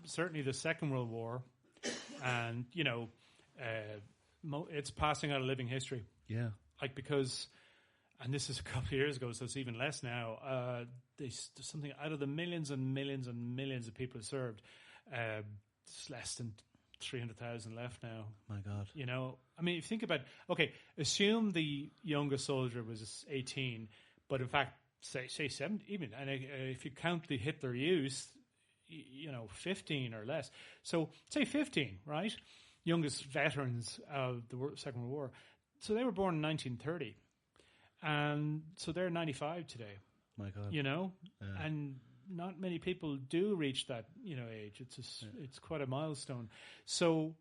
certainly the Second World War and, it's passing out of living history. Yeah. Like, because, and this is a couple of years ago, so it's even less now, there's something out of the millions and millions and millions of people who served, it's less than 300,000 left now. My God. I mean, if you think about, assume the youngest soldier was 18, but in fact, say 70, even, and if you count the Hitler Youth, 15 or less. So say 15, right? Youngest veterans of the Second World War. So they were born in 1930. And so they're 95 today. My God. And not many people do reach that, age. It's quite a milestone. So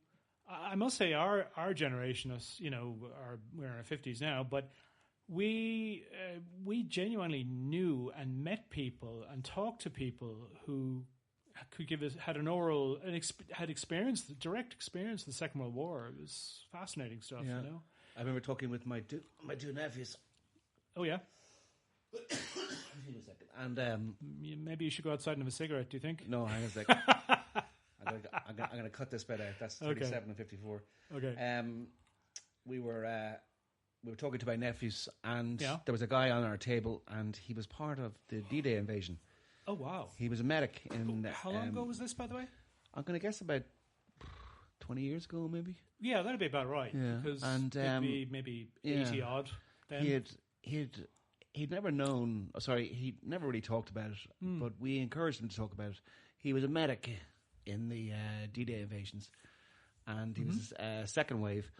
I must say our generation, us, we're in our 50s now, but we genuinely knew and met people and talked to people who could give us, had direct experience of the Second World War. It was fascinating stuff, I remember talking with my two nephews. Oh, yeah? Give me a second. And maybe you should go outside and have a cigarette, do you think? No, hang on a second. I'm going to cut this bit out. That's 37 and 54. Okay. We were talking to my nephews, and there was a guy on our table, and he was part of the D-Day invasion. Oh, wow. He was a medic. How long ago was this, by the way? I'm going to guess about 20 years ago, maybe. Yeah, that'd be about right. Yeah. Because and it'd be maybe 80 odd then. He'd never known. Sorry, he never really talked about it. But we encouraged him to talk about it. He was a medic in the D-Day invasions, and he was second wave.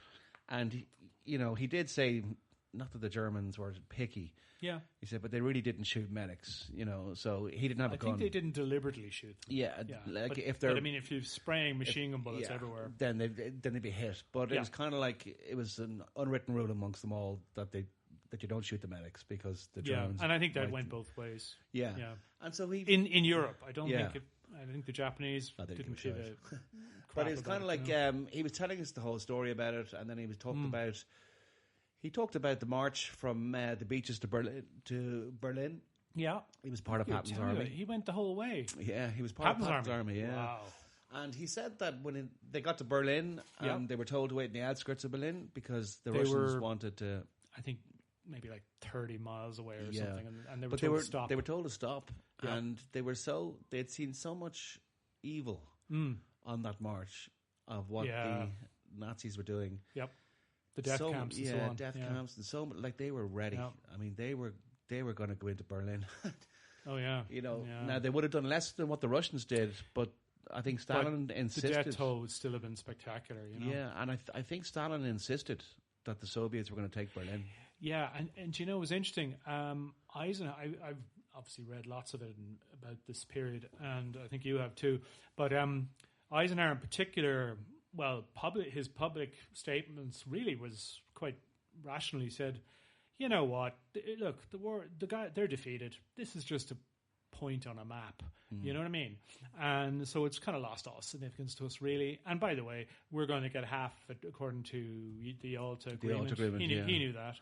And he did say, not that the Germans were picky. Yeah, he said, but they really didn't shoot medics. So he didn't have a gun. I think they didn't deliberately shoot them. Yeah. But if they're. But I mean, if you're spraying machine gun bullets everywhere, then they'd be hit. But it was kind of like it was an unwritten rule amongst them all that you don't shoot the medics because the Germans. Yeah, and I think that went both ways. Yeah. And so he in Europe, I think the Japanese didn't shoot it. But it was kind of like he was telling us the whole story about it, and then he was talking about. He talked about the march from the beaches to Berlin. Yeah, he was part of Patton's army. He went the whole way. Yeah, he was part of Patton's army. Yeah. Wow. And he said that when they got to Berlin, they were told to wait in the outskirts of Berlin because the Russians wanted to. I think maybe like 30 miles away or something, and they were told to stop. They were told to stop, and they'd seen so much evil on that march of what the Nazis were doing. Yep. The death camps and so on. Death camps and so like they were ready. Yep. I mean, they were going to go into Berlin. Oh yeah. Now they would have done less than what the Russians did, but I think Stalin insisted. The death toll would still have been spectacular. Yeah, and I think Stalin insisted that the Soviets were going to take Berlin. Yeah, and you know, it was interesting. Eisenhower, I've obviously read lots of it about this period, and I think you have too. But Eisenhower in particular, well, his public statements really was quite rational. He said, you know what, look, they're defeated. This is just a point on a map. You know what I mean? And so it's kind of lost all significance to us, really. And by the way, we're going to get half of it according to the Alta Agreement. He knew that.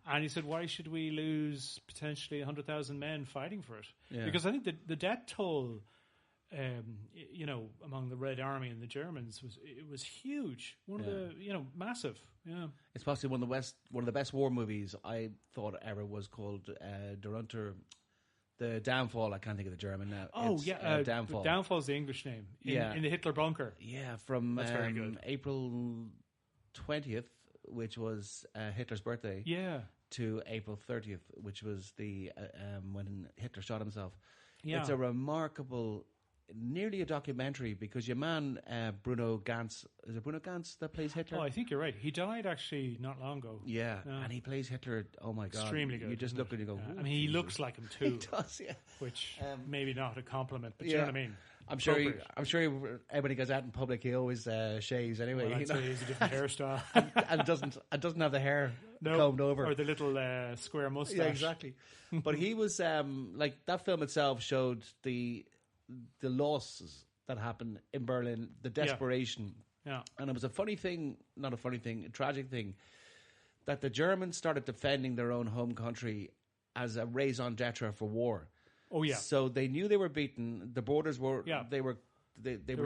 And he said, why should we lose potentially 100,000 men fighting for it? Yeah. Because I think the death toll, you know, among the Red Army and the Germans was huge. One of the, you know, massive. Yeah. It's possibly one of the best war movies I thought ever was called The Downfall. I can't think of the German now. Oh, it's, Downfall. Downfall is the English name. In the Hitler bunker. Yeah, from That's very good. April 20th, which was Hitler's birthday. Yeah. To April 30th, which was the when Hitler shot himself. Yeah. It's a remarkable, nearly a documentary, because your man Bruno Ganz, is it Bruno Ganz that plays Hitler? Oh, I think you're right. He died actually not long ago. Yeah, and he plays Hitler. Oh my God, extremely good. You just look and you go. I mean, he looks like him too. He does, yeah. Which maybe not a compliment, but you know what I mean. I'm sure. Everybody goes out in public. He always shaves anyway. Well, I'd say he's a different hairstyle, and doesn't have the hair combed over, or the little square mustache. Yeah, exactly. But he was like, that film itself showed the losses that happened in Berlin, the desperation. Yeah. And it was a tragic thing, that the Germans started defending their own home country as a raison d'etre for war. Oh yeah. So they knew they were beaten. The borders were. Yeah. They were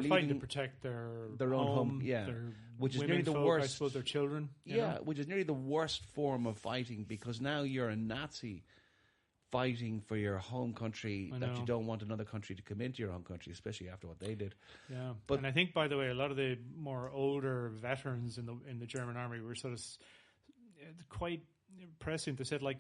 fighting to protect their own home. Yeah. Their which is nearly nearly the folk, worst. I suppose their children. Yeah, which is nearly the worst form of fighting, because now you're a Nazi fighting for your home country, that you don't want another country to come into your home country, especially after what they did. Yeah, and I think, by the way, a lot of the more older veterans in the German army were sort of quite prescient. They said, like,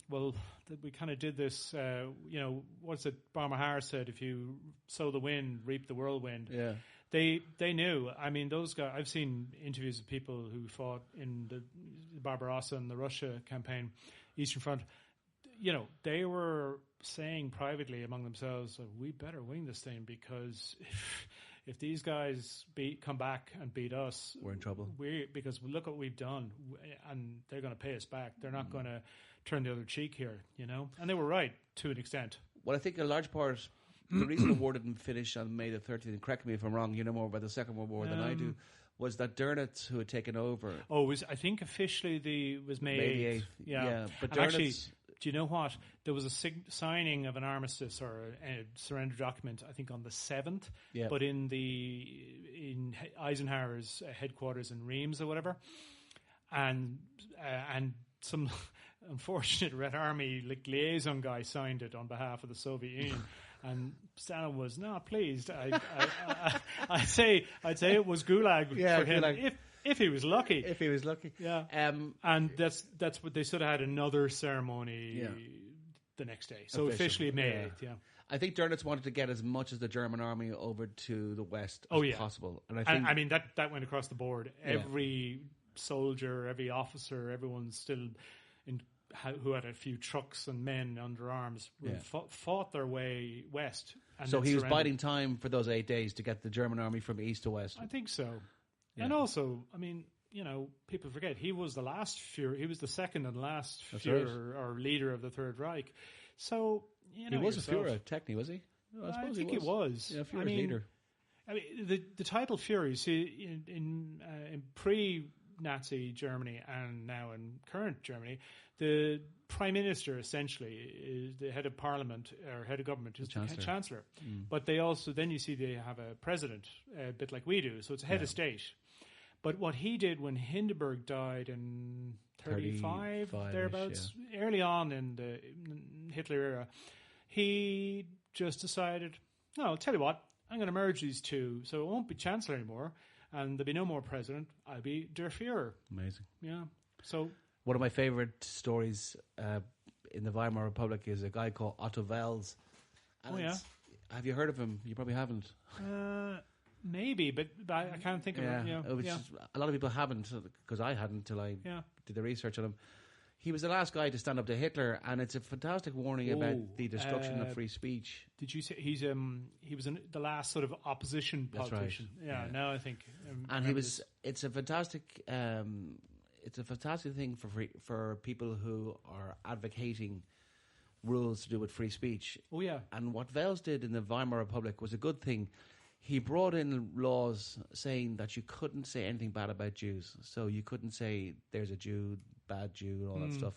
well, we kind of did this, you know, what's it Bomber Harris said, if you sow the wind, reap the whirlwind. Yeah. They knew. I mean, those guys, I've seen interviews of people who fought in the Barbarossa and the Russia campaign, Eastern Front. You know, they were saying privately among themselves, we better win this thing, because if these guys come back and beat us, we're in trouble. Because look what we've done, and they're going to pay us back. They're not going to turn the other cheek here, you know. And they were right to an extent. Well, I think a large part, the reason the war didn't finish on May the 13th, and correct me if I'm wrong, you know more about the Second World War than I do, was that Dönitz, who had taken over. Oh, I think officially was May 8th. Yeah, but Dönitz, actually, do you know what? There was a signing of an armistice or a surrender document, I think, on the 7th, but in Eisenhower's headquarters in Reims or whatever, and some unfortunate Red Army liaison guy signed it on behalf of the Soviet Union. And Stalin was not pleased. I'd say it was Gulag for him. Gulag. If he was lucky. If he was lucky. Yeah. And that's what they sort of had another ceremony the next day. So officially May 8th, I think Dönitz wanted to get as much as the German army over to the west as possible. And I mean, that went across the board. Every soldier, every officer, everyone's still who had a few trucks and men under arms fought their way west. And so he was biding time for those 8 days to get the German army from east to west. I think so. Yeah. And also, I mean, you know, people forget he was the last Führer. He was the second and last Führer or leader of the Third Reich. So, you know, he was a Führer, technically, was he? Well, I think he was. Yeah, Führer's leader. I mean, the title Führer, you see, in pre-Nazi Germany and now in current Germany, the prime minister essentially is the head of parliament or head of government, is the chancellor. But they also, then you see they have a president, a bit like we do. So it's a head of state. But what he did when Hindenburg died in 35, thereabouts, early on in the Hitler era, he just decided, no, I'll tell you what, I'm going to merge these two. So it won't be chancellor anymore, and there'll be no more president. I'll be Der Führer. Amazing. Yeah. So one of my favorite stories in the Weimar Republic is a guy called Otto Wels. Have you heard of him? You probably haven't. Maybe, but I can't think of it. A lot of people haven't, because I hadn't until I did the research on him. he was the last guy to stand up to Hitler, and it's a fantastic warning about the destruction of free speech. Did you say he was the last sort of opposition politician? That's right. Yeah, now I think. And he was. It's a fantastic. It's a fantastic thing for people who are advocating rules to do with free speech. Oh yeah. And what Wels did in the Weimar Republic was a good thing. He brought in laws saying that you couldn't say anything bad about Jews. So you couldn't say there's a Jew, bad Jew, and all that stuff,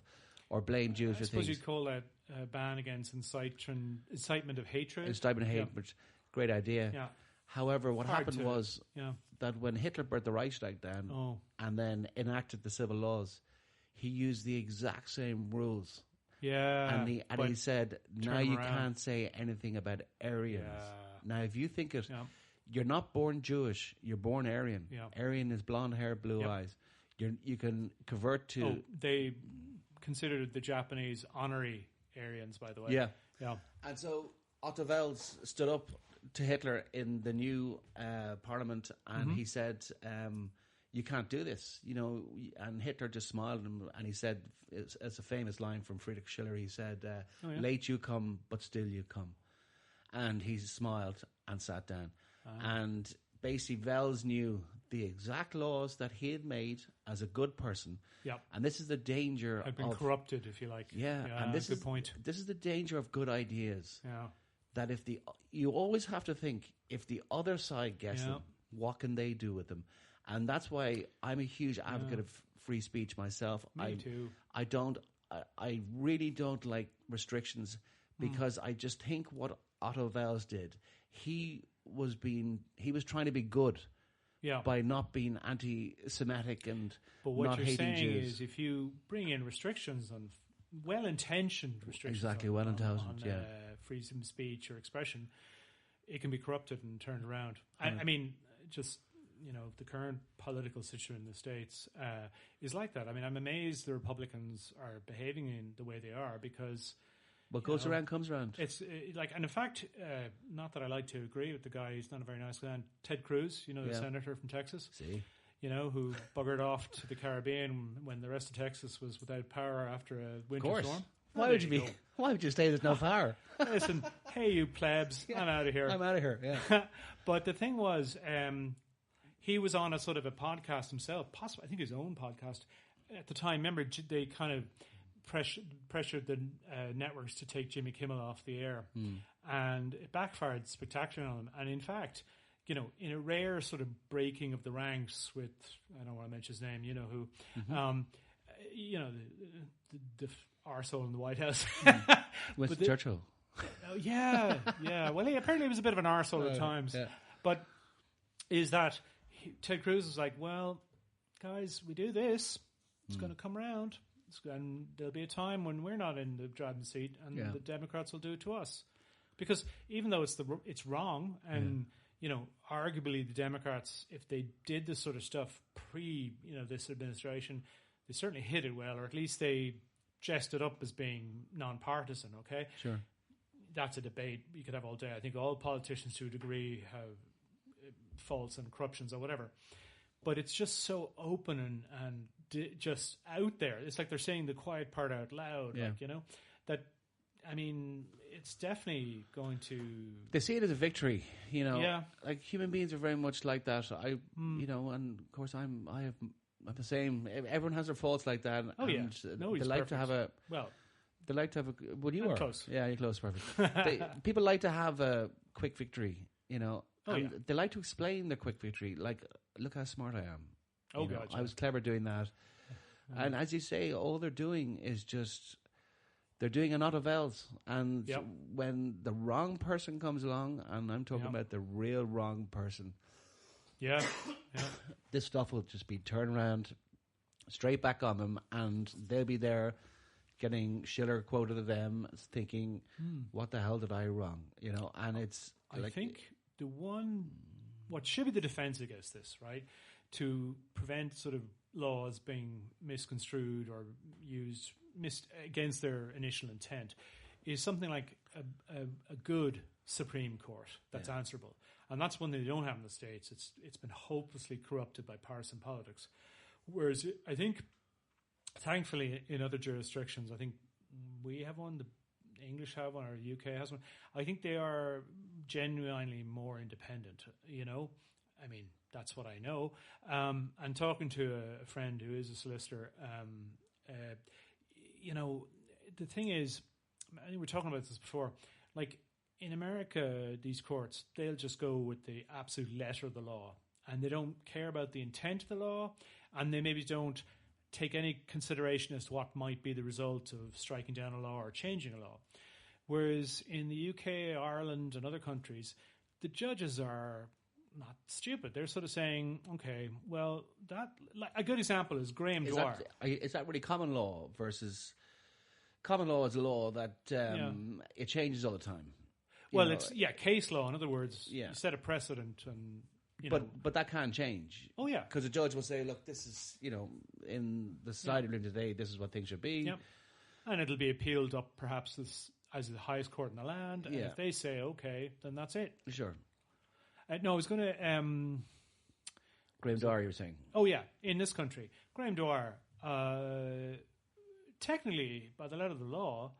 or blame Jews for things. I suppose you'd call that a ban against incitement of hatred. Incitement of hatred, great idea. Yeah. However, what happened was yeah. that when Hitler burnt the Reichstag down and then enacted the civil laws, he used the exact same rules. Yeah. And he said, now you can't say anything about Aryans. Yeah. Now, if you think it, you're not born Jewish, you're born Aryan. Yeah. Aryan is blonde hair, blue eyes. You can convert to... Oh, they considered the Japanese honorary Aryans, by the way. Yeah. Yeah. And so Otto Wels stood up to Hitler in the new parliament, and he said, you can't do this, you know. And Hitler just smiled at him, and he said, it's a famous line from Friedrich Schiller, he said, late you come, but still you come. And he smiled and sat down. And basically Wels knew the exact laws that he had made as a good person. Yep. And this is the danger I've been corrupted, if you like. Yeah, and this is good point. This is the danger of good ideas. Yeah. That you always have to think, if the other side gets them, what can they do with them? And that's why I'm a huge advocate of free speech myself. Me too. I really don't like restrictions, because I just think what Otto Wels did, he was trying to be good by not being anti-Semitic and but what not you're hating saying Jews. is, if you bring in restrictions on well-intentioned restrictions on freedom of speech or expression, it can be corrupted and turned around. I mean, just, you know, the current political situation in the States is like that. I mean, I'm amazed the Republicans are behaving in the way they are, because what goes around comes around. It's like, and in fact, not that I like to agree with the guy, he's not a very nice guy, Ted Cruz, you know, the senator from Texas. See? You know, who buggered off to the Caribbean when the rest of Texas was without power after a winter storm. Why would you say there's no power? Listen, hey, you plebs, I'm out of here. I'm out of here, yeah. But the thing was, he was on a sort of a podcast himself, possibly, I think his own podcast at the time. Remember, they kind of pressured the networks to take Jimmy Kimmel off the air, and it backfired spectacularly on him. And in fact, you know, in a rare sort of breaking of the ranks with, I don't want to mention his name, you know who, you know, the arsehole in the White House. Winston Churchill. Yeah. Well, he apparently was a bit of an arsehole at times. Yeah. But is that Ted Cruz was like, well, guys, we do this, it's going to come around. And there'll be a time when we're not in the driving seat, and the Democrats will do it to us. Because even though it's wrong, and you know, arguably the Democrats, if they did this sort of stuff pre, you know, this administration, they certainly hit it well, or at least they dressed it up as being nonpartisan. Okay, sure. That's a debate you could have all day. I think all politicians to a degree have faults and corruptions or whatever, but it's just so open and just out there. It's like they're saying the quiet part out loud, like, you know, that, I mean, it's definitely going to... They see it as a victory, you know. Yeah. Like, human beings are very much like that. You know, and of course I'm the same. Everyone has their faults like that. Oh, and yeah. They like to have a... Well... They like to have a... Well, you are. Close. Yeah, you're close, perfect. People like to have a quick victory, you know. They like to explain their quick victory. Like, look how smart I am. Oh, you know, God. I was clever doing that. And as you say, all they're doing is just... They're doing a lot of Wels. And when the wrong person comes along, and I'm talking about the real wrong person... Yeah. This stuff will just be turned around straight back on them, and they'll be there getting Schiller quoted to them, thinking, what the hell did I wrong? You know, and it's... I think what should be the defense against this, right, to prevent sort of laws being misconstrued or used against their initial intent, is something like a good Supreme Court that's answerable. And that's one thing they don't have in the States. It's been hopelessly corrupted by partisan politics. Whereas I think thankfully, in other jurisdictions, I think we have one, the English have one, or the UK has one. I think they are genuinely more independent, I mean, that's what I know. And talking to a friend who is a solicitor, the thing is, I think we were talking about this before, like in America, these courts, they'll just go with the absolute letter of the law, and they don't care about the intent of the law, and they maybe don't take any consideration as to what might be the result of striking down a law or changing a law. Whereas in the UK, Ireland, and other countries, the judges are not stupid. They're sort of saying, okay, well, that a good example is Graham Dwyer. Is that really common law versus common law is a law that it changes all the time? Well, it's case law. In other words, you set a precedent, and but that can change. Oh yeah, because a judge will say, look, this is in the society we live in today, this is what things should be. Yep. And it'll be appealed up perhaps as the highest court in the land. And if they say okay, then that's it. Sure. No, I was going to Graham Dwyer, you were saying. Oh yeah, in this country, Graham Dwyer. Technically, by the letter of the law,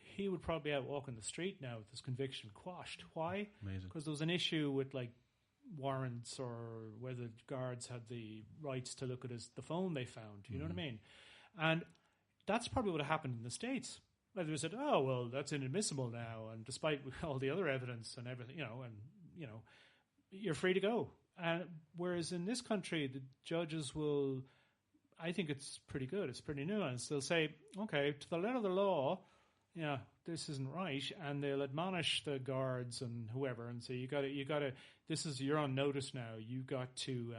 he would probably be out walking the street now with his conviction quashed. Why? Amazing. Because there was an issue with like warrants or whether guards had the rights to look at the phone they found. You know what I mean? And that's probably what happened in the States. Whether they said, "Oh well, that's inadmissible now," and despite all the other evidence and everything, you're free to go. And whereas in this country, the judges will. I think it's pretty good. It's pretty nuanced. They'll say, okay, to the letter of the law, this isn't right, and they'll admonish the guards and whoever, and say, you got to. You're on notice now. You got to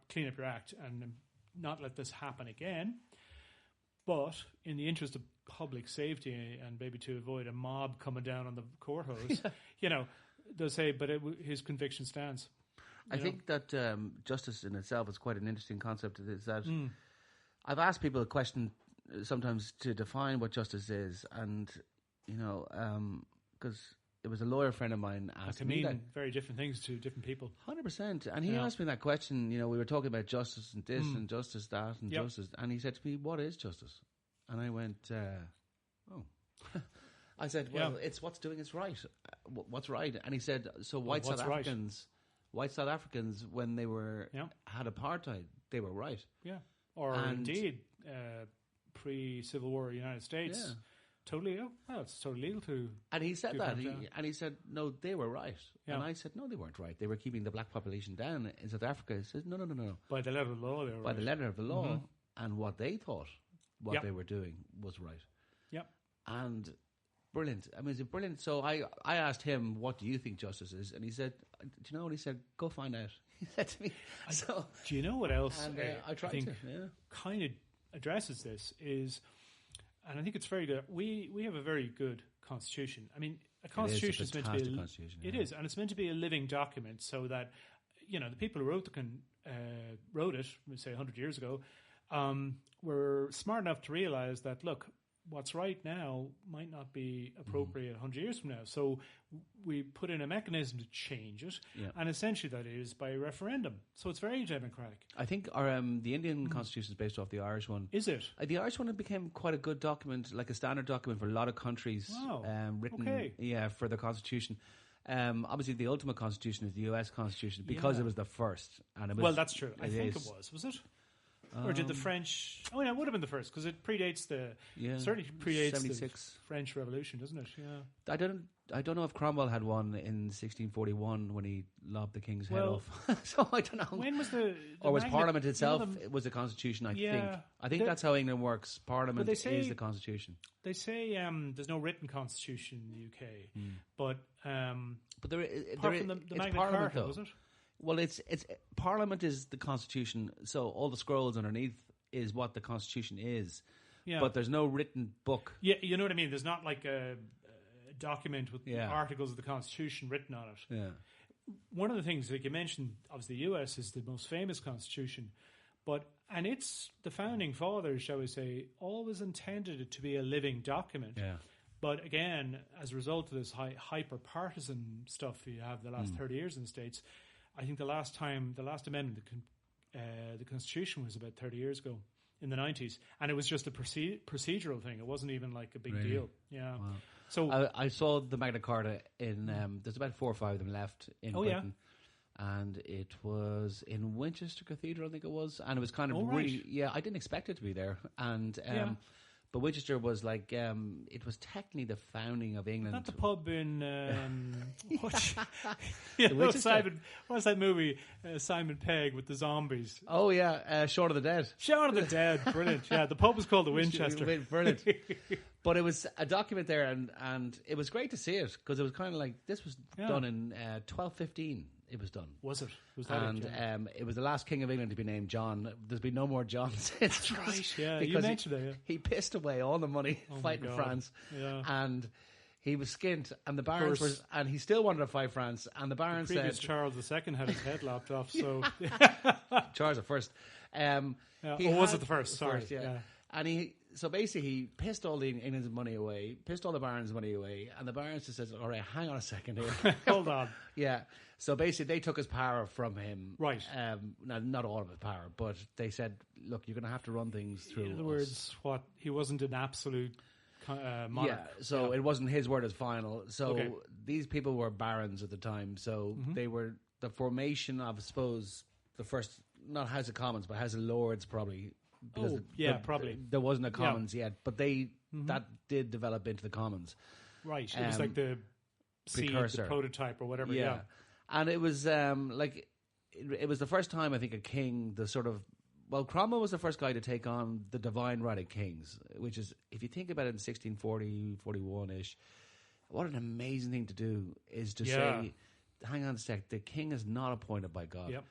clean up your act and not let this happen again. But in the interest of public safety and maybe to avoid a mob coming down on the courthouse, they'll say, but his conviction stands. I think that justice in itself is quite an interesting concept. Is that I've asked people a question sometimes to define what justice is, and because it was a lawyer friend of mine asked me that. Very different things to different people. 100%. And he asked me that question. We were talking about justice and this and justice that and justice, and he said to me, "What is justice?" And I went, "Oh." I said, "Well, it's what's doing is right. What's right?" And he said, "So white South Africans." White South Africans, when they had apartheid, they were right. Yeah. Or indeed, pre-Civil War United States, totally, it's totally legal to... And he said that. And he said, no, they were right. Yeah. And I said, no, they weren't right. They were keeping the black population down in South Africa. He said, no. By the letter of the law, they were right. By the letter of the law, and what they thought they were doing was right. Yep. And... brilliant. I mean, it's brilliant. So I asked him, what do you think justice is? And he said, do you know what he said? Go find out. He said to me. Do you know what else I tried to. Kind of addresses this is, and I think it's very good, we have a very good constitution. I mean, a constitution is meant to be it is, and it's meant to be a living document so that, the people who wrote it, say 100 years ago, were smart enough to realize that, look, what's right now might not be appropriate 100 years from now. So we put in a mechanism to change it, and essentially that is by referendum. So it's very democratic. I think the Indian constitution is based off the Irish one. Is it? The Irish one became quite a good document, like a standard document for a lot of countries. Wow. Written for the constitution. Obviously, the ultimate constitution is the US Constitution because it was the first. And it was, well, that's true. I think it was. Was it? Or did the French... Oh, yeah, it would have been the first, because it predates certainly predates 76. The French Revolution, doesn't it? Yeah. I don't know if Cromwell had one in 1641 when he lobbed the king's head off. So I don't know. When was the or was Parliament itself was the Constitution, I think. I think that's how England works. Parliament is the Constitution. They say there's no written Constitution in the UK, but there apart from the Magna Carta, was it? Well, it's Parliament is the Constitution, so all the scrolls underneath is what the Constitution is. Yeah. But there's no written book. Yeah, you know what I mean? There's not like a document with articles of the Constitution written on it. Yeah. One of the things, like you mentioned, obviously the US is the most famous Constitution, and it's the founding fathers, shall we say, always intended it to be a living document. Yeah. But again, as a result of this hyper-partisan stuff you have the last 30 years in the States, I think the last amendment, the Constitution was about 30 years ago. in the 90s, and it was just a procedural thing. It wasn't even like a big Really? deal. Yeah. Wow. So I saw the Magna Carta in. There's about 4 or 5 of them left in Britain. And it was in Winchester Cathedral, I think it was, and it was kind of really, I didn't expect it to be there, and but Winchester was like, it was technically the founding of England. Not the pub in Simon. What's that movie? Simon Pegg with the zombies. Oh yeah, Shaun of the Dead. Shaun of the Dead, brilliant. Yeah, the pub was called the Winchester. Brilliant. But it was a document there, and it was great to see it because it was kind of like this was done in 1215. It was done. Was it? Was that and it was the last king of England to be named John. There's been no more John since. That's right. Yeah, you mentioned it. Yeah. He pissed away all the money fighting France, and he was skint. And the barons were, and he still wanted to fight France. And the barons said, Charles II had his head lopped off. So Charles the First. Was it the first? Sorry. Yeah. And he pissed all the England's money away, pissed all the barons' money away, and the barons just says, "All right, hang on a second here, hold on." Yeah. So basically, they took his power from him. Right. Not all of his power, but they said, "Look, you're going to have to run things through." In other words, he wasn't an absolute monarch. Yeah. So it wasn't his word as final. So these people were barons at the time. So they were the formation of, I suppose, the first not House of Commons, but House of Lords, probably. Because probably. There wasn't a Commons yet, but that did develop into the Commons. Right. It was like the precursor, the prototype or whatever. Yeah. And it was it was the first time, I think, a king, Cromwell was the first guy to take on the divine right of kings, which is, if you think about it in 1640, 41-ish, what an amazing thing to do is to say, hang on a sec, the king is not appointed by God. Yep.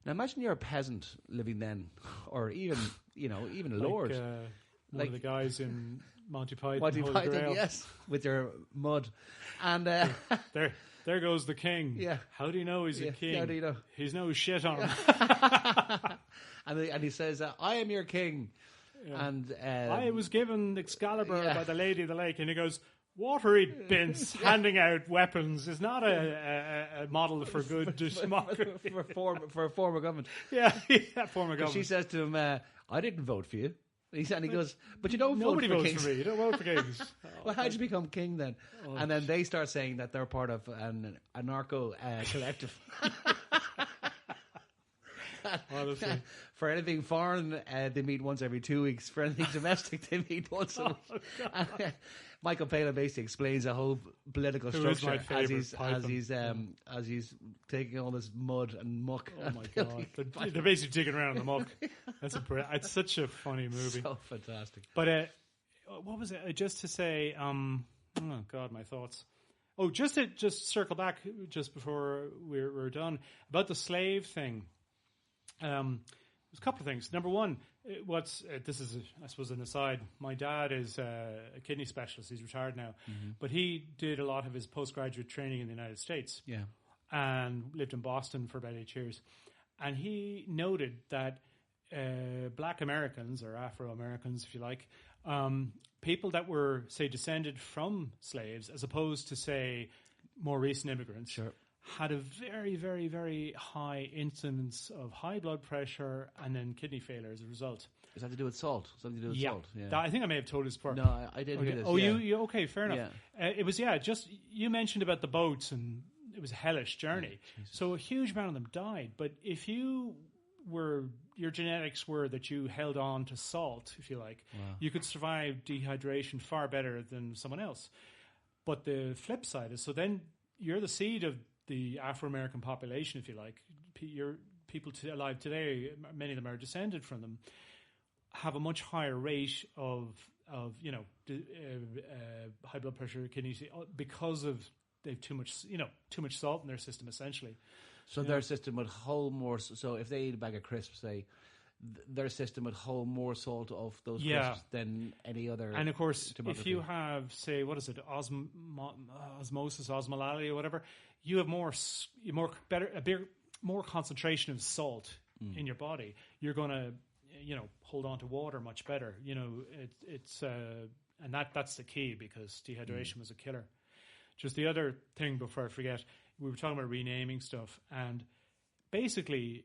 Now imagine you're a peasant living then, or even a lord, one of the guys in Monty Python, yes, with your mud, and there goes the king. Yeah, how do you know he's a king? How do you know? He's no shit on him. and he says, "I am your king," and I was given Excalibur by the Lady of the Lake, and he goes, watery bins handing out weapons is not a model for good democracy. for a form of government. Yeah, form of government. She says to him, I didn't vote for you. And he goes, but you don't Nobody vote for votes kings. for me. You don't vote for kings. Well, how'd you become king then? And then they start saying that they're part of an anarcho collective. Honestly. For anything foreign, they meet once every 2 weeks. For anything domestic, they meet once a week. Michael Palin basically explains a whole political structure as he's taking all this mud and muck. Oh my god! They're basically digging around in the muck. It's such a funny movie. So fantastic. But what was it? Just to say, oh god, my thoughts. Oh, just to circle back just before we're done about the slave thing. There's a couple of things. Number one, this is, I suppose, an aside. My dad is a kidney specialist. He's retired now. Mm-hmm. But he did a lot of his postgraduate training in the United States. Yeah. And lived in Boston for about 8 years. And he noted that black Americans, or Afro-Americans, if you like, people that were, say, descended from slaves, as opposed to, say, more recent immigrants, sure, had a very, very, very high incidence of high blood pressure and then kidney failure as a result. Is that to do with salt? Something to do with salt? Yeah. I think I may have told this before. No, I didn't hear this. Oh, you okay, fair enough. Yeah. It was, just, you mentioned about the boats, and it was a hellish journey. So a huge amount of them died. But if your genetics were that you held on to salt, if you like, you could survive dehydration far better than someone else. But the flip side is, so then you're the seed of the Afro-American population, if you like. People alive today, many of them are descended from them, have a much higher rate of high blood pressure, kidney disease, because of they've too much salt in their system, essentially. So their system would hold more. So if they eat a bag of crisps, say, their system would hold more salt off those crisps than any other. And of course, if you have, say, what is it, osmosis, osmolality, or whatever, you have more concentration of salt in your body. You're going to, hold on to water much better. And that's the key, because dehydration was a killer. Just the other thing before I forget, we were talking about renaming stuff, and basically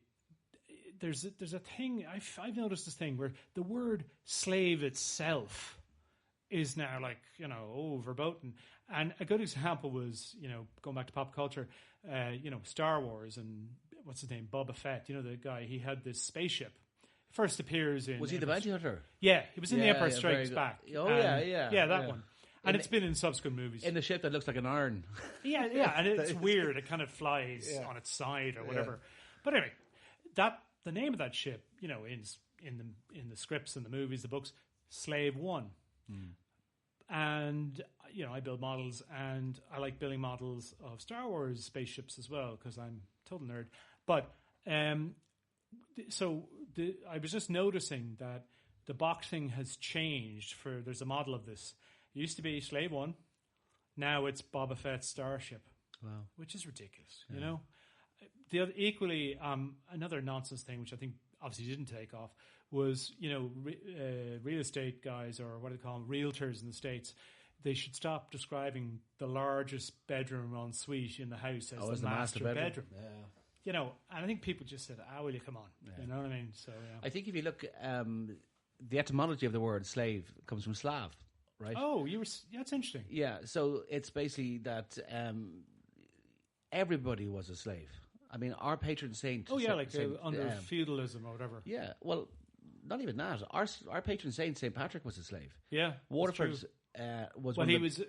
there's a thing I've noticed this thing where the word slave itself is now like verboten. And a good example was going back to pop culture, Star Wars and what's his name, Boba Fett. The guy, he had this spaceship. First appears in. Was he the bounty hunter? Yeah, he was in The Empire Strikes Back. Oh that one. And it's been in subsequent movies. In the ship that looks like an iron. Yeah, and it's weird. It kind of flies on its side or whatever. But anyway, the name of that ship, in the scripts and the movies, the books, Slave One. And I build models, and I like building models of Star Wars spaceships as well because I'm a total nerd. But I was just noticing that the boxing has changed. There's a model of this. It used to be Slave One. Now it's Boba Fett's starship. Wow. Which is ridiculous, The other, equally, another nonsense thing, which I think obviously didn't take off, was, real estate guys, or what do they call them, realtors in the States, they should stop describing the largest bedroom en suite in the house as the master bedroom. Yeah. And I think people just said, will you come on? Yeah. You know what I mean? So, I think if you look, the etymology of the word slave comes from Slav. Right? Oh, that's interesting. Yeah, so it's basically that everybody was a slave. I mean, our patron saint... Oh, yeah, under feudalism or whatever. Yeah, well, not even that. Our patron saint, St. Patrick, was a slave. Yeah, Waterford was... Well, he was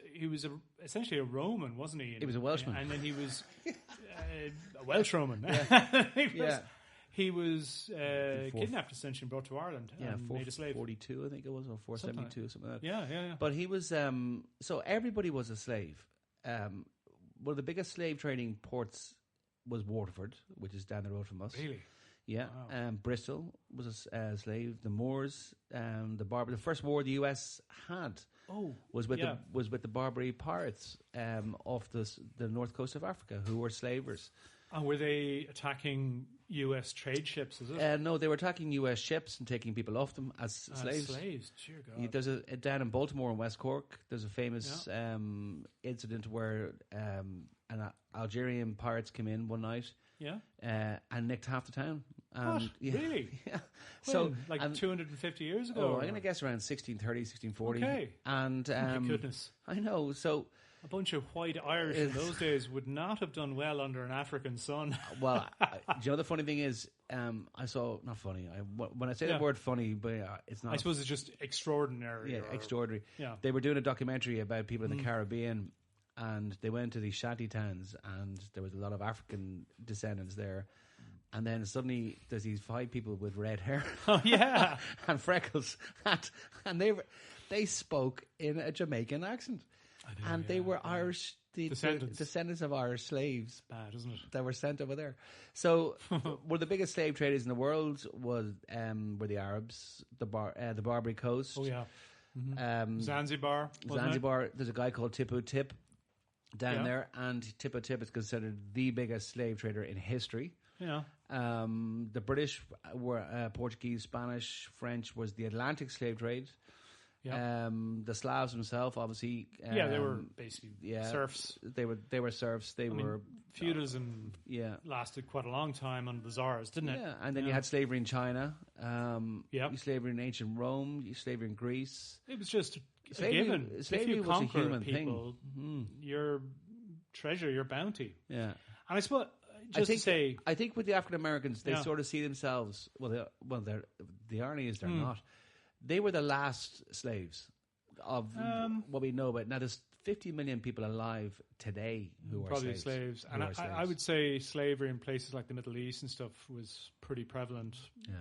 essentially a Roman, wasn't he? He was a Welshman. And then he was a Welsh Roman. He was kidnapped, essentially, and brought to Ireland and made a slave. 442, I think it was, or 472, something like that. Yeah. But he was... so everybody was a slave. One of the biggest slave trading ports was Waterford, which is down the road from us. Really? Yeah. Wow. Bristol was a slave. The Moors, the first war the US had was with the Barbary pirates off the north coast of Africa, who were slavers. And were they attacking US trade ships, is it? No, they were attacking US ships and taking people off them as slaves. Dear God. There's down in Baltimore and West Cork, there's a famous incident where an Algerian pirates came in one night and nicked half the town. What? Really? Yeah. So, 250 years ago? I'm going to guess around 1630, 1640. Okay. And, my goodness. I know, so... A bunch of white Irish in those days would not have done well under an African sun. Well, the funny thing is, I saw, not funny, when I say the word funny, but it's not. I suppose it's just extraordinary. Yeah, extraordinary. Yeah. They were doing a documentary about people in the Caribbean, and they went to these shanty towns, and there was a lot of African descendants there. And then suddenly there's these 5 people with red hair. Oh, yeah. and freckles. And they spoke in a Jamaican accent. And they were Irish, the descendants of Irish slaves. Bad, isn't it? That were sent over there. So, one of the biggest slave traders in the world were the Arabs, the Barbary Coast. Oh, yeah. Mm-hmm. Zanzibar. There's a guy called Tipu Tip down there, and Tipu Tip is considered the biggest slave trader in history. Yeah. The British were Portuguese, Spanish, French was the Atlantic slave trade. Yeah. The Slavs themselves, obviously. They were basically serfs. They were serfs. They were feudalism. Lasted quite a long time under the Tsars, didn't it? Yeah, and then you had slavery in China. You slavery in ancient Rome. You slavery in Greece. It was just slavery, a given. Slavery if you was conquer a human people, thing. Your treasure, your bounty. Yeah, and I suppose. I think with the African Americans, they sort of see themselves. The irony is they're not. They were the last slaves of what we know about. Now, there's 50 million people alive today who are probably slaves. And I would say slavery in places like the Middle East and stuff was pretty prevalent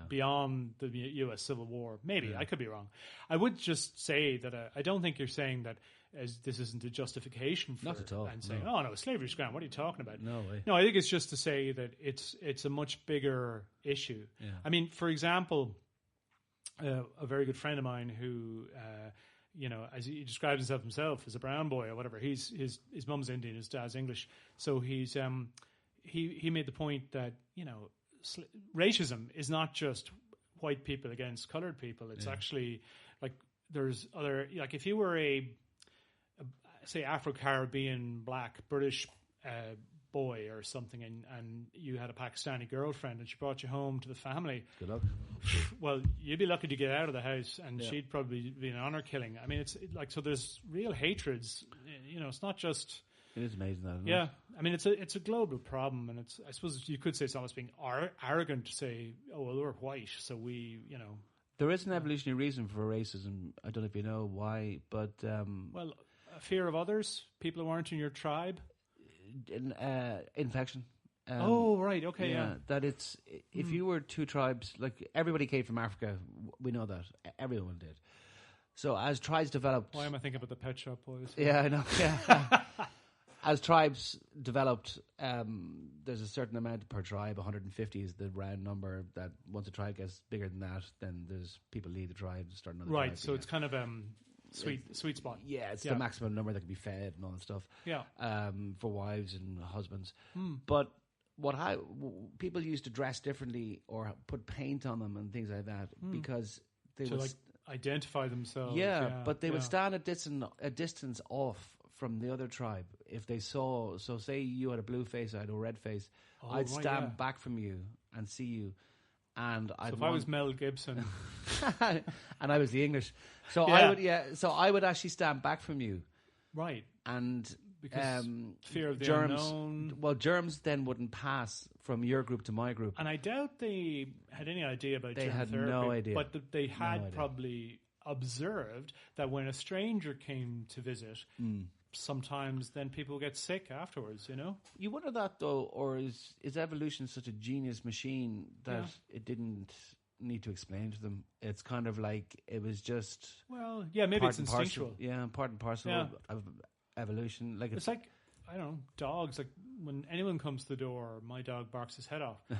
beyond the U.S. Civil War. Maybe, I could be wrong. I would just say that I don't think you're saying that as this isn't a justification for not at all. And saying, oh, no, slavery's grand. What are you talking about? No way. No, I think it's just to say that it's a much bigger issue. Yeah. I mean, for example... a very good friend of mine who, as he describes himself as a brown boy or whatever, his mum's Indian, his dad's English. So he made the point that, racism is not just white people against colored people. It's actually like there's other, like if you were say Afro-Caribbean, black, British, boy or something, and you had a Pakistani girlfriend, and she brought you home to the family. Good luck. Well, you'd be lucky to get out of the house, and Yeah. she'd probably be an honor killing. I mean, it's like, so there's real hatreds. You know, it's not just. It is amazing that. Isn't Yeah, it? I mean, it's a global problem, and I suppose you could say it's almost being arrogant to say, oh, well, we're white, so we, you know. There is an evolutionary reason for racism. I don't know if you know why, but Well, a fear of others, people who aren't in your tribe. infection. Oh, right, okay, yeah. That it's if you were two tribes, like everybody came from Africa, we know that everyone did. So as tribes developed, Why am I thinking about the Pet Shop Boys? yeah, I know. Yeah. As tribes developed, there's a certain amount per tribe. 150 is the round number. That once a tribe gets bigger than that, then there's people leave the tribe to start another tribe. Right, so it's kind of sweet spot. Yeah, it's Yeah. the maximum number that can be fed and all that stuff. Yeah. For wives and husbands. But people used to dress differently or put paint on them and things like that because they To would like identify themselves. but they would yeah. stand a distance off from the other tribe if they saw. So say you had a blue face, I had a red face. I'd right, stand yeah. back from you and see you, and So I'd if I was Mel Gibson, and I was the English. So Yeah. I would actually stand back from you right, and. because fear of the germs. unknown. Well, germs then wouldn't pass from your group to my group. And I doubt they had any idea about They germ had therapy, no idea. but they had idea. probably observed that when a stranger came to visit, sometimes then people get sick afterwards, you know? You wonder that though, or is evolution such a genius machine that it didn't need to explain to them? It's kind of like it was just Well, yeah, maybe part it's and parcel. instinctual. Yeah, part and parcel Yeah. of evolution. Like It's like, I don't know, dogs. Like when anyone comes to the door, my dog barks his head off. And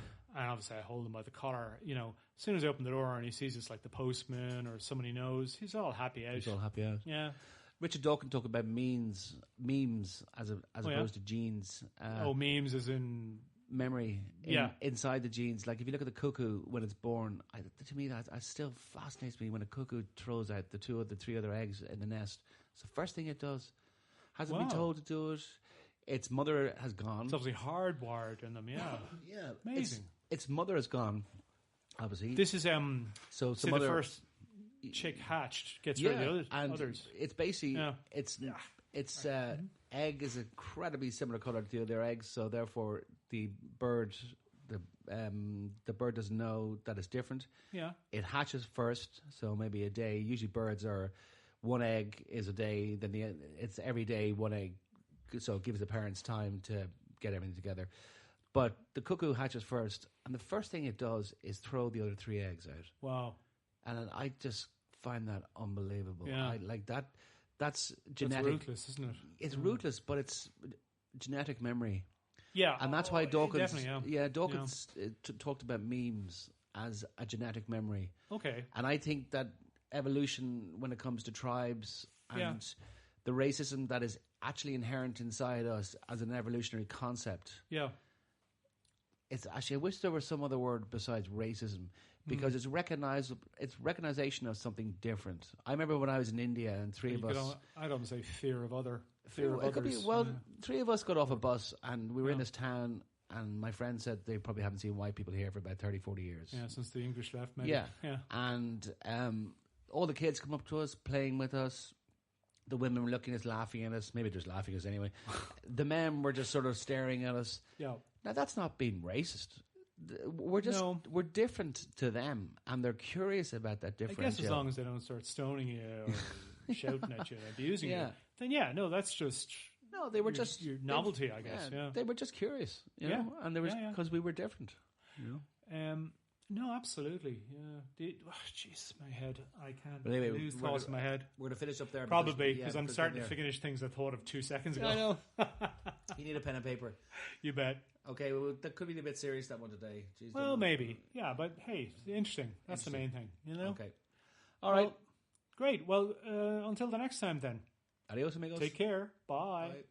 obviously I hold him by the collar. You know, as soon as I open the door and he sees it's like the postman or someone he knows, he's all happy out. he's all happy out. Yeah. Richard Dawkins talked about memes as opposed to genes. Memes as in... Memory inside the genes. Like if you look at the cuckoo when it's born, to me that still fascinates me when a cuckoo throws out the three other eggs in the nest. It's the first thing it does. Hasn't been told to do it. Its mother has gone. It's obviously hardwired in them, yeah. Yeah, Amazing. Its mother has gone. Obviously, This is so the first chick hatched gets rid of the others. It's basically its egg is incredibly similar color to the other eggs, so therefore the bird doesn't know that it's different. Yeah. It hatches first, so maybe a day. Usually birds are one egg is a day, then it's every day one egg, so it gives the parents time to get everything together. But the cuckoo hatches first, and the first thing it does is throw the other three eggs out. Wow. And I just find that unbelievable. Yeah. I like that. That's genetic. It's ruthless, isn't it? It's ruthless, but it's genetic memory. Yeah. And that's why Dawkins, definitely, Dawkins talked about memes as a genetic memory. Okay. And I think that evolution, when it comes to tribes and the racism that is actually inherent inside us as an evolutionary concept. Yeah. It's actually, I wish there was some other word besides racism, because it's recognition of something different. I remember when I was in India and three of us... I'd almost say fear of others. Three of us got off a bus and we were in this town, and my friend said they probably haven't seen white people here for about 30, 40 years. Yeah, since the English left, maybe. Yeah. Yeah. And all the kids come up to us, playing with us. The women were looking at us, laughing at us. Maybe just laughing at us anyway. The men were just sort of staring at us. Yeah. Now, that's not being racist. We're different to them, and they're curious about that differential. I guess as long as they don't start stoning you or shouting at you and abusing you, then that's just... No, they were just... Your novelty, I guess, They were just curious, you know? And there was... Because we were different, you know? No, absolutely, yeah. Jeez, my head. I can't lose we're thoughts in my head. We're going to finish up there. Probably, because I'm starting to finish things I thought of 2 seconds ago. I know. You need a pen and paper. You bet. Okay, well, that could be a bit serious, that one today. Jeez, well, maybe. Yeah, but hey, interesting. That's the main thing, you know? Okay. All right. Great. Well, until the next time then. Adios, amigos. Take care. Bye. Bye.